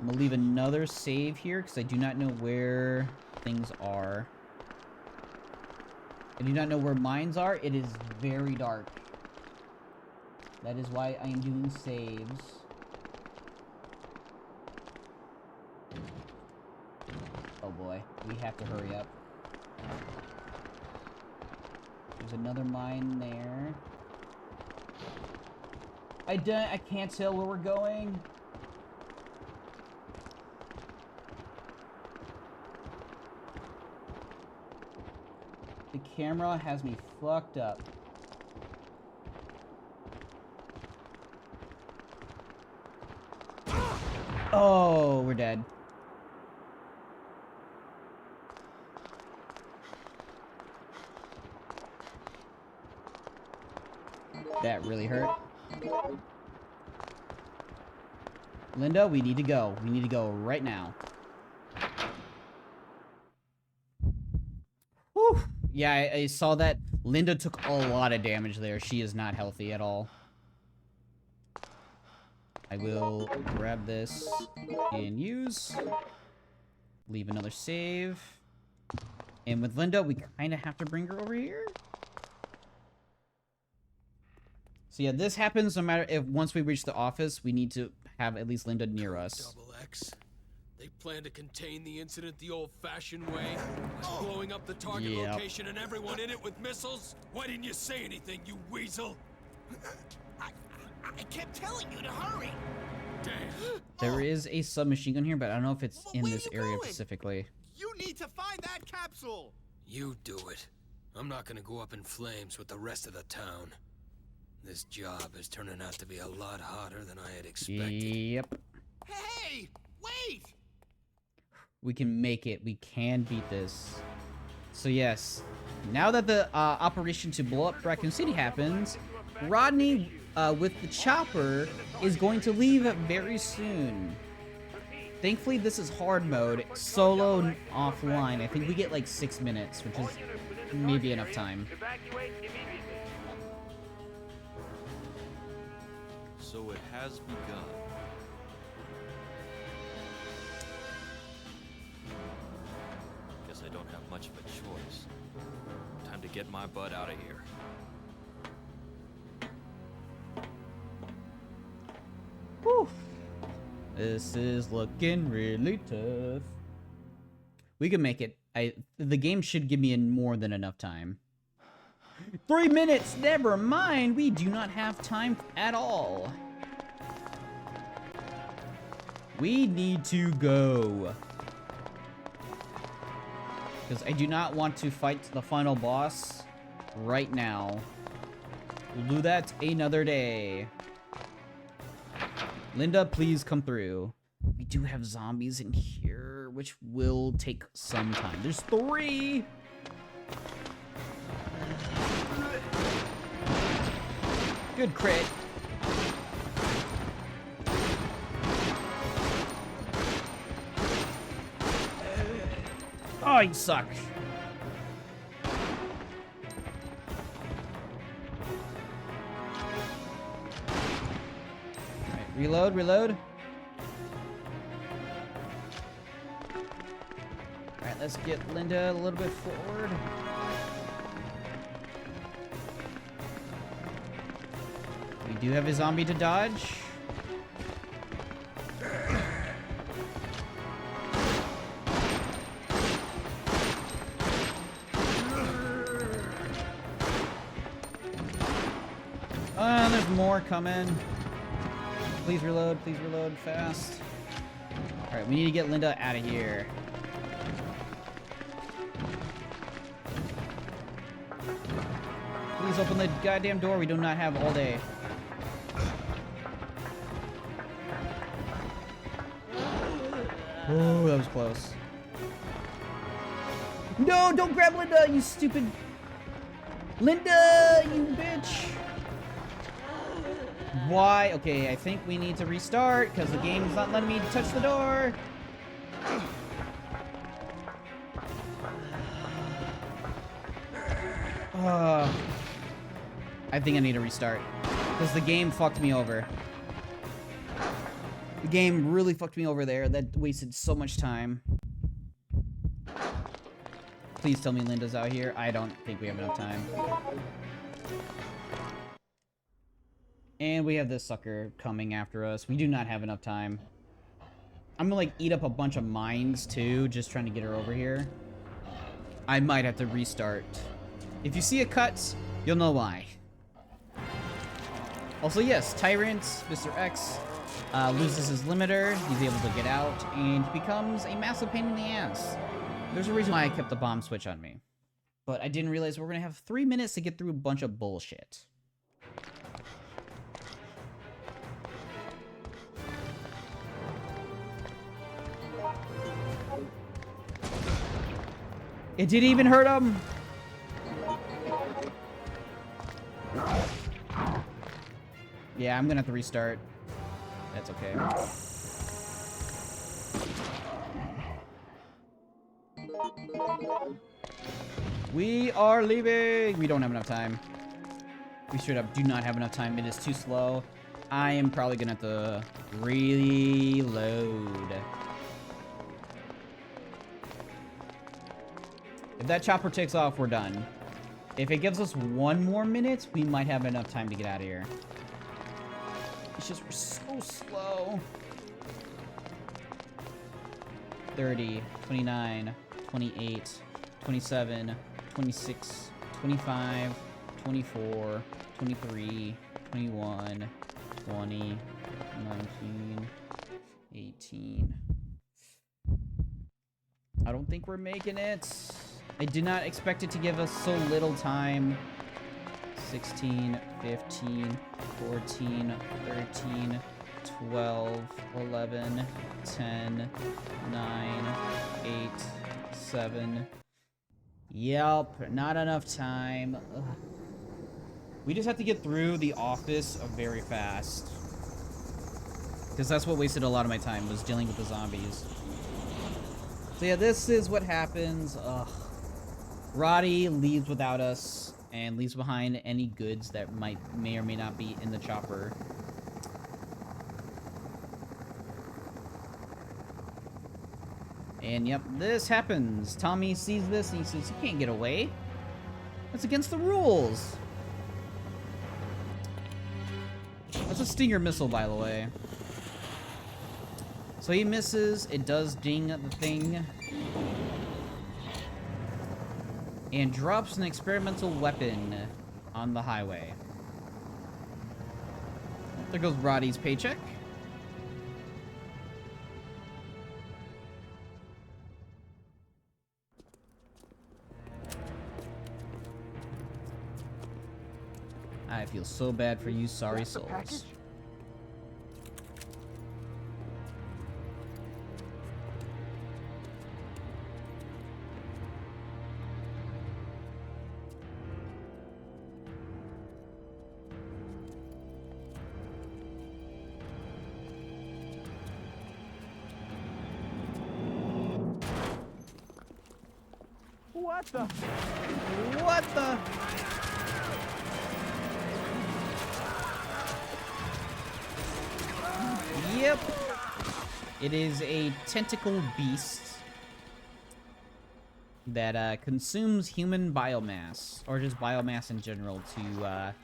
I'm gonna leave another save here, because I do not know where things are. I do not know where mines are. It is very dark. That is why I am doing saves. Oh boy, we have to hurry up. There's another mine there. I can't tell where we're going. camera has me fucked up. Oh, we're dead. That really hurt. Linda, we need to go. We need to go right now. Whew. Yeah, I saw that. Linda took a lot of damage there. She is not healthy at all. I will grab this and use. Leave another save. And with Linda, we kind of have to bring her over here. So yeah, this happens no matter if once we reach the office, we need to have at least Linda near us. X. They plan to contain the incident the old-fashioned way, by blowing up the target location and everyone in it with missiles. Why didn't you say anything, you weasel? I kept telling you to hurry. Damn. There is a submachine gun here, but I don't know if it's in Where this you area going? specifically. You need to find that capsule. You do it. I'm not gonna go up in flames with the rest of the town. This job is turning out to be a lot hotter than I had expected. Yep. Hey, wait! We can make it. We can beat this. So yes, now that the operation to blow up Raccoon City happens, Rodney, with the chopper, is going to leave very soon. Thankfully, this is hard mode, solo offline. I think we get like 6 minutes, which is maybe enough time. So it has begun. Guess I don't have much of a choice. Time to get my butt out of here. Whew. This is looking really tough. We can make it. The game should give me more than enough time. 3 minutes, never mind. We do not have time at all. We need to go. Because I do not want to fight the final boss right now. We'll do that another day. Linda, please come through. We do have zombies in here, which will take some time. There's 3! Good crit. Oh, you suck. Alright, reload, reload. Alright, let's get Linda a little bit forward. We do have a zombie to dodge. There's more coming. Please reload fast. Alright, we need to get Linda out of here. Please open the goddamn door. We do not have all day. Oh, that was close. No, don't grab Linda, you stupid... Linda, you bitch! Why? Okay, I think we need to restart, because the game is not letting me touch the door. I think I need to restart, because the game fucked me over. The game really fucked me over there. That wasted so much time. Please tell me Linda's out here. I don't think we have enough time. And we have this sucker coming after us. We do not have enough time. I'm gonna like eat up a bunch of mines too, just trying to get her over here. I might have to restart. If you see a cut, you'll know why. Also, yes, Tyrant, Mr.X, loses his limiter. He's able to get out, and he becomes a massive pain in the ass. There's a reason why I kept the bomb switch on me. But I didn't realize we're gonna have 3 minutes to get through a bunch of bullshit. It didn't even hurt him. Yeah, I'm gonna have to restart. That's okay. We are leaving. We don't have enough time. We straight up do not have enough time. It is too slow. I am probably gonna have to reload. If that chopper takes off, we're done. If it gives us 1 more minute, we might have enough time to get out of here. It's just we're so slow. 30, 29, 28, 27, 26, 25, 24, 23, 21, 20, 19, 18. I don't think we're making it. I did not expect it to give us so little time. 16, 15, 14, 13, 12, 11, 10, 9, 8, 7. Yep, not enough time. Ugh. We just have to get through the office very fast. Because that's what wasted a lot of my time, was dealing with the zombies. So yeah, this is what happens. Ugh. Roddy leaves without us and leaves behind any goods that may or may not be in the chopper. And yep, this happens. Tommy sees this and he says, "You can't get away. That's against the rules." That's a Stinger missile, by the way. So he misses. It does ding the thing. And drops an experimental weapon on the highway. There goes Roddy's paycheck. I feel so bad for you, sorry souls. What the? What the? Yep. It is a tentacle beast that consumes human biomass, or just biomass in general, to,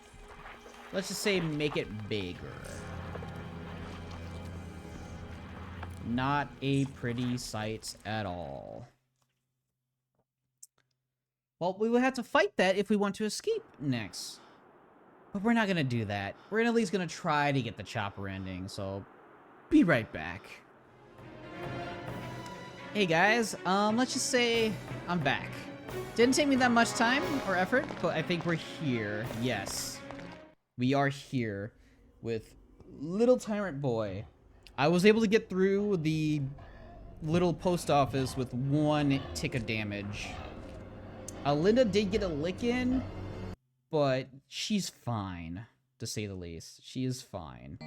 let's just say, make it bigger. Not a pretty sight at all. Well, we would have to fight that if we want to escape next. But we're not gonna do that. We're at least gonna try to get the chopper ending, so be right back. Hey guys, let's just say I'm back. Didn't take me that much time or effort, but I think we're here. Yes. We are here with little Tyrant Boy. I was able to get through the little post office with 1 tick of damage. Linda did get a lick in, but she's fine, to say the least. She is fine.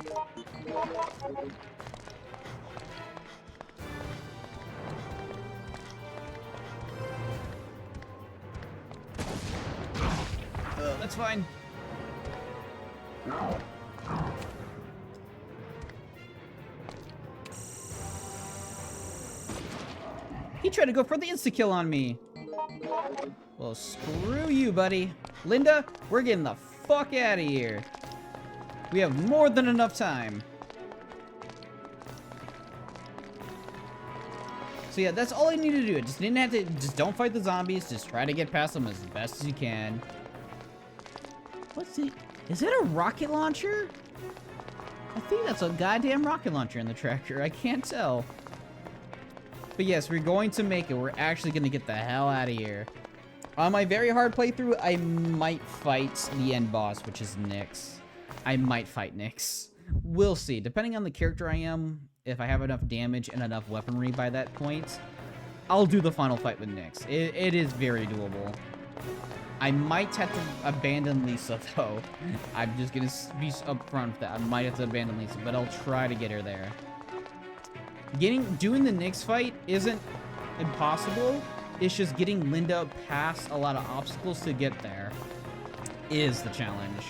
That's fine. He tried to go for the insta-kill on me. Well, screw you, buddy. Linda, we're getting the fuck out of here. We have more than enough time. So yeah, that's all I need to do. Just don't fight the zombies. Just try to get past them as best as you can. What's it? Is it a rocket launcher? I think that's a goddamn rocket launcher in the tractor. I can't tell. But yes, we're going to make it. We're actually going to get the hell out of here. On my very hard playthrough, I might fight the end boss, which is Nyx. I might fight Nyx. We'll see. Depending on the character I am, if I have enough damage and enough weaponry by that point, I'll do the final fight with Nyx. It is very doable. I might have to abandon Lisa, though. I'm just going to be upfront with that. I might have to abandon Lisa, but I'll try to get her there. Doing the Nyx fight isn't impossible. It's just getting Linda past a lot of obstacles to get there is the challenge.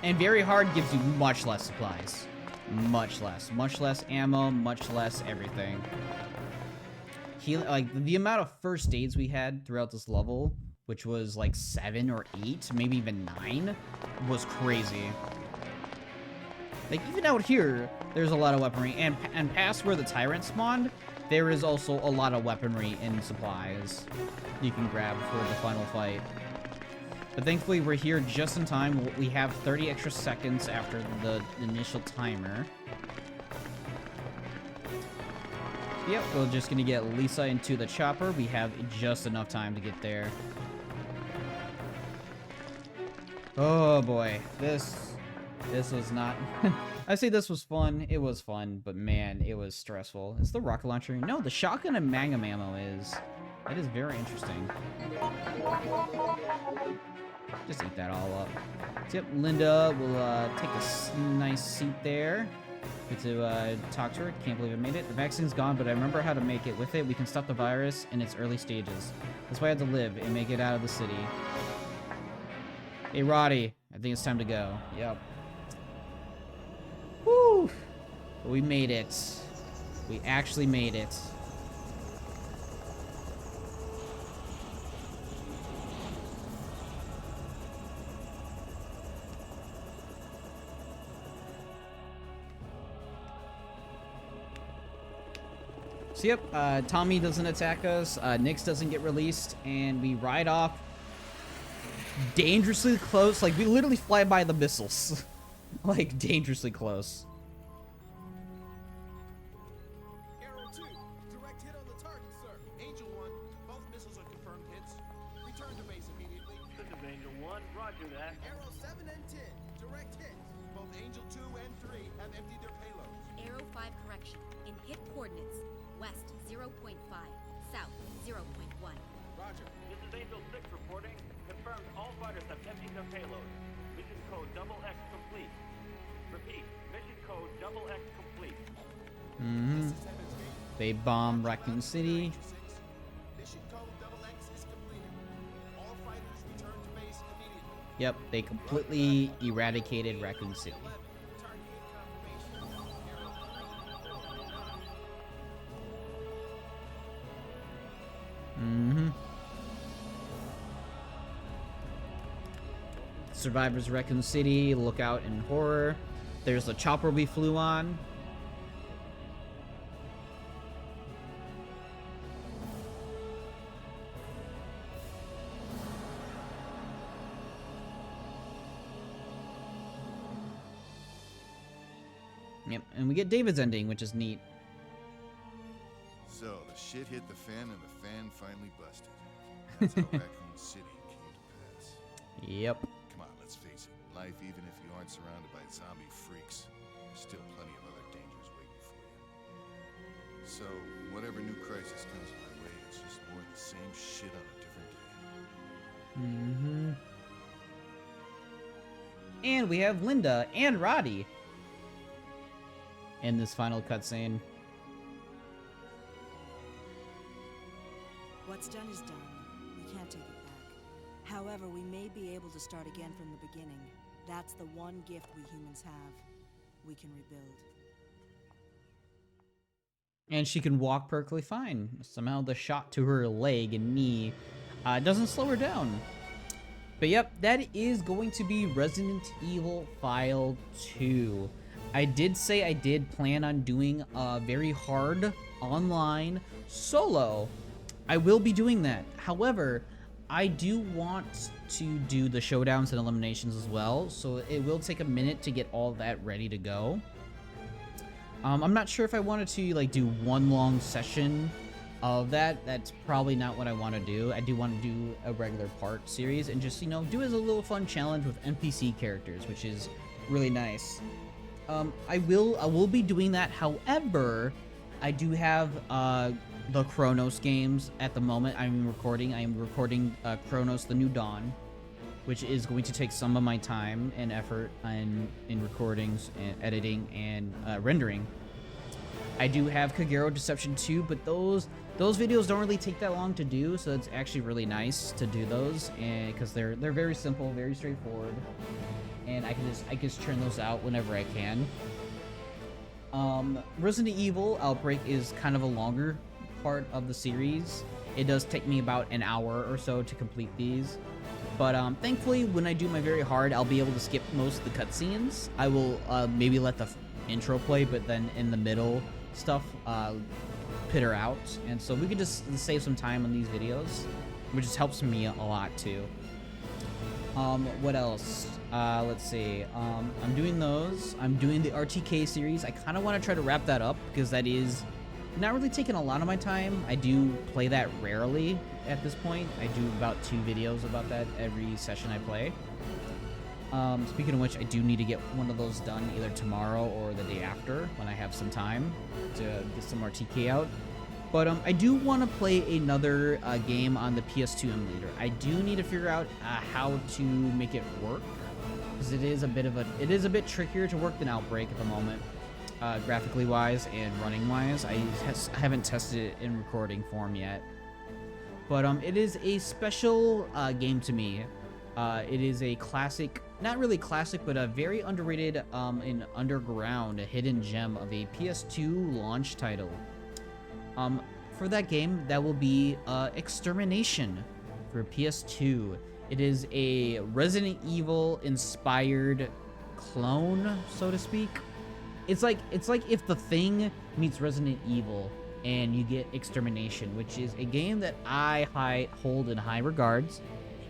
And very hard gives you much less supplies. Much less ammo, much less everything. Like, the amount of first aids we had throughout this level, which was like 7 or 8, maybe even 9, was crazy. Like, even out here, there's a lot of weaponry. And past where the tyrant spawned, there is also a lot of weaponry and supplies you can grab for the final fight. But thankfully, we're here just in time. We have 30 extra seconds after the initial timer. Yep, we're just gonna get Lisa into the chopper. We have just enough time to get there. Oh boy, this was not... I say this was fun. It was fun, but man, it was stressful. Is the rocket launcher? No, the shotgun and magnum ammo is. That is very interesting. Just eat that all up. So, yep, Linda will take a nice seat there. Get to talk to her. Can't believe I made it. The vaccine's gone, but I remember how to make it. With it, we can stop the virus in its early stages. That's why I had to live and make it out of the city. Hey, Roddy, I think it's time to go. Yep. Woo! We made it. We actually made it. So yep, Tommy doesn't attack us, Nyx doesn't get released, and we ride off dangerously close. Like, we literally fly by the missiles. Like, dangerously close. Arrow 2, direct hit on the target, sir. Angel 1, both missiles are confirmed hits. Return to base immediately. This is Angel 1, roger that. Arrow 7 and 10, direct hits. Both Angel 2 and 3 have emptied their payloads. Arrow 5 correction. In hit coordinates. West 0.5. South 0.1. Roger. This is Angel 6 reporting. Confirmed all fighters have emptied their payload. Mission code XX complete. Repeat, mission code XX complete. They bomb Raccoon City. Mission code XX is completed. All fighters return to base immediately. Yep, they completely eradicated Raccoon City. Survivors Raccoon City, Lookout in Horror. There's the chopper we flew on. Yep, and we get David's ending, which is neat. So, the shit hit the fan and the fan finally busted. That's how Raccoon City came to pass. Yep. Come on, let's face it. Life, even if you aren't surrounded by zombie freaks, there's still plenty of other dangers waiting for you. So, whatever new crisis comes my way, it's just more of the same shit on a different day. And we have Linda and Roddy in this final cutscene. What's done is done. We can't take it back. However, we may be able to start again from the beginning. That's the one gift we humans have. We can rebuild. And she can walk perfectly fine. Somehow the shot to her leg and knee doesn't slow her down. But yep, that is going to be Resident Evil File 2. I did say I did plan on doing a very hard online solo. I will be doing that. However, I do want to do the showdowns and eliminations as well, so it will take a minute to get all that ready to go. I'm not sure if I wanted to like do one long session of that, that's probably not what I want to do. I do want to do a regular part series and just, you know, do it as a little fun challenge with NPC characters, which is really nice. I will be doing that. However, I do have the Chronos games at the moment. I am recording Chronos: The New Dawn, which is going to take some of my time and effort in recordings and editing and rendering. I do have Kagero Deception 2, but those videos don't really take that long to do, so it's actually really nice to do those, and because they're very simple, very straightforward, and I can just churn those out whenever I can. Resident Evil Outbreak is kind of a longer part of the series. It does take me about an hour or so to complete these, but thankfully when I do my very hard, I'll be able to skip most of the cutscenes. I will maybe let the intro play, but then in the middle stuff peter out, and so we could just save some time on these videos, which just helps me a lot too. What else? Let's see. I'm doing those. I'm doing the RTK series. I kind of want to try to wrap that up because that is not really taking a lot of my time. I do play that rarely at this point. I do about 2 videos about that every session I play. Speaking of which, I do need to get one of those done either tomorrow or the day after when I have some time to get some RTK out. But I do want to play another game on the PS2 emulator. I do need to figure out how to make it work, because it is a bit trickier to work than Outbreak at the moment, graphically wise and running wise. I haven't tested it in recording form yet. But it is a special game to me. It is a classic, not really classic, but a very underrated and underground, a hidden gem of a PS2 launch title. For that game, that will be Extermination for PS2. It is a Resident Evil inspired clone, so to speak. It's like if The Thing meets Resident Evil and you get Extermination, which is a game that I hold in high regards.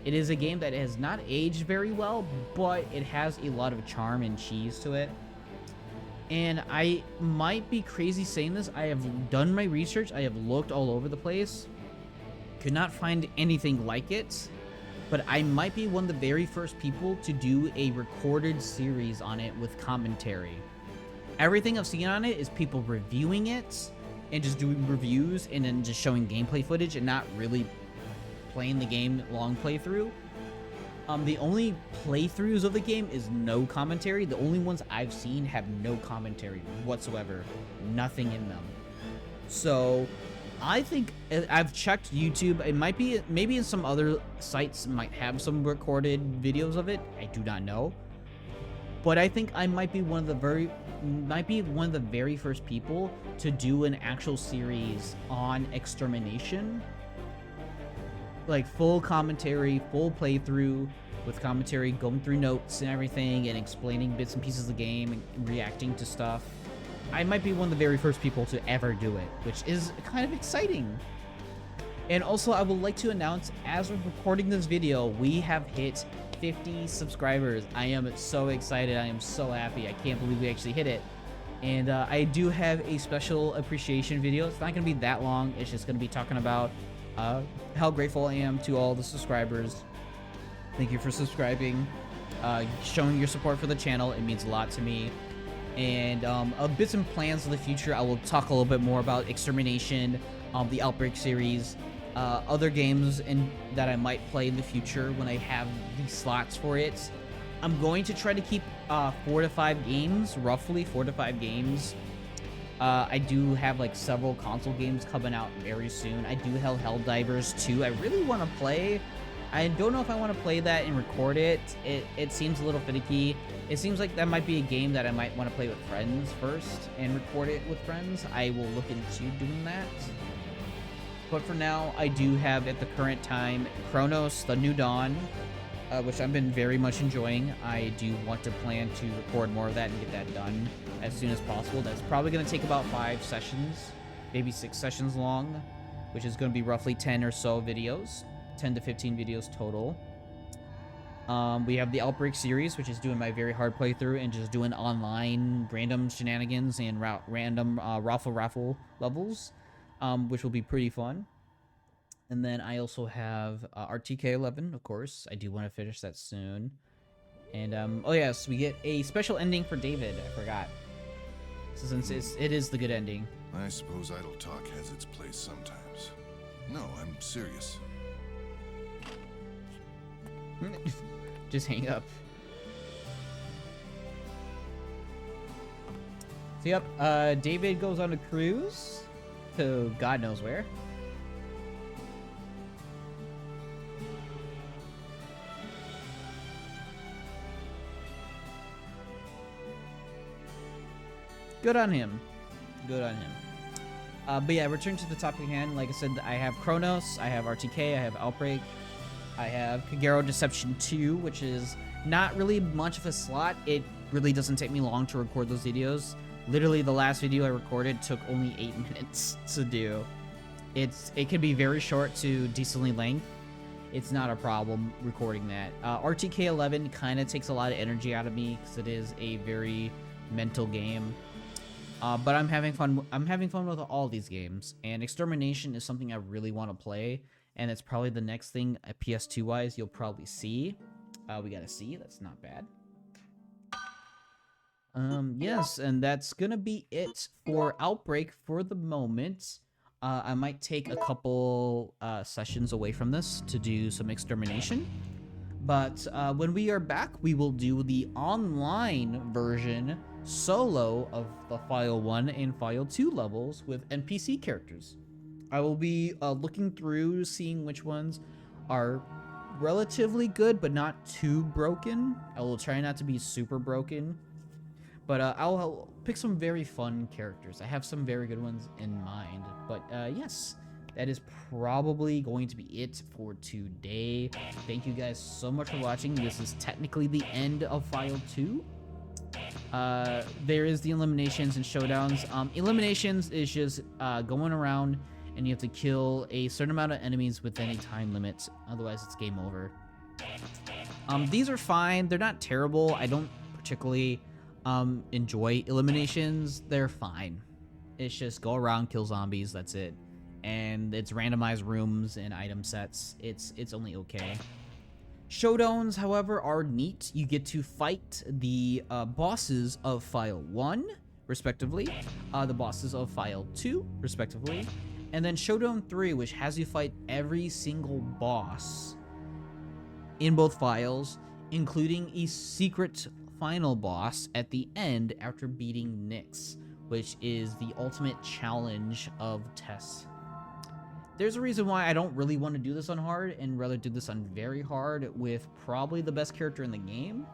It is a game that has not aged very well, but it has a lot of charm and cheese to it. And I might be crazy saying this. I have done my research. I have looked all over the place. Could not find anything like it. But I might be one of the very first people to do a recorded series on it with commentary. Everything I've seen on it is people reviewing it and just doing reviews and then just showing gameplay footage and not really playing the game long playthrough. The only playthroughs of the game is no commentary. The only ones I've seen have no commentary whatsoever. Nothing in them. So I think I've checked YouTube. It might be, maybe in some other sites might have some recorded videos of it. I do not know. But I think I might be one of the very first people to do an actual series on Extermination. Like full commentary, full playthrough with commentary, going through notes and everything and explaining bits and pieces of the game and reacting to stuff. I might be one of the very first people to ever do it, which is kind of exciting. And also, I would like to announce, as we're recording this video, we have hit 50 subscribers. I am so excited. I am so happy. I can't believe we actually hit it. And I do have a special appreciation video. It's not going to be that long. It's just going to be talking about how grateful I am to all the subscribers. Thank you for subscribing, showing your support for the channel. It means a lot to me. And bits and plans for the future, I will talk a little bit more about Extermination, the Outbreak series, other games that I might play in the future when I have the slots for it. I'm going to try to keep 4 to 5 games, roughly 4 to 5 games. I do have like several console games coming out very soon. I do have Helldivers 2. I really want to play. I don't know if I want to play that and record it. It seems a little finicky. It seems like that might be a game that I might want to play with friends first and record it with friends. I will look into doing that. But for now, I do have at the current time Chronos: The New Dawn, which I've been very much enjoying. I do want to plan to record more of that and get that done as soon as possible. That's probably going to take about 5 sessions, maybe 6 sessions long, which is going to be roughly 10 or so videos, 10 to 15 videos total. We have the Outbreak series, which is doing my very hard playthrough and just doing online random shenanigans and random raffle levels. which will be pretty fun. And then I also have RTK 11, of course. I do want to finish that soon. And oh yes, we get a special ending for David. I forgot. So since it is the good ending. I suppose idle talk has its place sometimes. No, I'm serious. Just hang up. So yep, David goes on a cruise to God knows where. Good on him. Good on him. But yeah, return to the topic at hand. Like I said, I have Kronos, I have RTK, I have Outbreak, I have Kagero Deception 2, which is not really much of a slot. It really doesn't take me long to record those videos. Literally, the last video I recorded took only 8 minutes to do. It can be very short to decently length. It's not a problem recording that. RTK 11 kind of takes a lot of energy out of me because it is a very mental game. But I'm having fun. I'm having fun with all these games, and Extermination is something I really want to play, and it's probably the next thing PS2 wise you'll probably see. We gotta see. That's not bad. Yes, and that's gonna be it for Outbreak for the moment. I might take a couple sessions away from this to do some Extermination. But when we are back, we will do the online version solo of the File 1 and File 2 levels with NPC characters. I will be looking through, seeing which ones are relatively good, but not too broken. I will try not to be super broken. But I'll pick some very fun characters. I have some very good ones in mind. But yes, that is probably going to be it for today. Thank you guys so much for watching. This is technically the end of File 2. There is the eliminations and showdowns. Eliminations is just going around and you have to kill a certain amount of enemies within a time limit. Otherwise, it's game over. These are fine. They're not terrible. I don't particularly enjoy eliminations. They're fine. It's just go around, kill zombies. That's it. And it's randomized rooms and item sets. It's only okay. Showdowns, however, are neat. You get to fight the bosses of File 1, respectively, the bosses of File 2, respectively, and then Showdown 3, which has you fight every single boss in both files, including a secret final boss at the end after beating Nyx, which is the ultimate challenge of Tess. There's a reason why I don't really want to do this on hard and rather do this on very hard with probably the best character in the game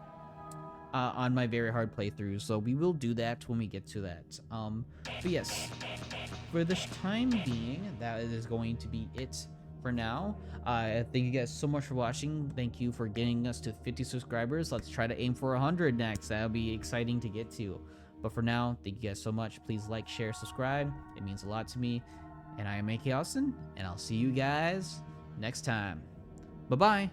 on my very hard playthrough. So we will do that when we get to that. But yes, for this time being, that is going to be it for now. Thank you guys so much for watching. Thank you for getting us to 50 subscribers. Let's try to aim for 100 next. That'll be exciting to get to. But for now, thank you guys so much. Please like, share, subscribe. It means a lot to me. And I am A.K. Austin, and I'll see you guys next time. Bye-bye.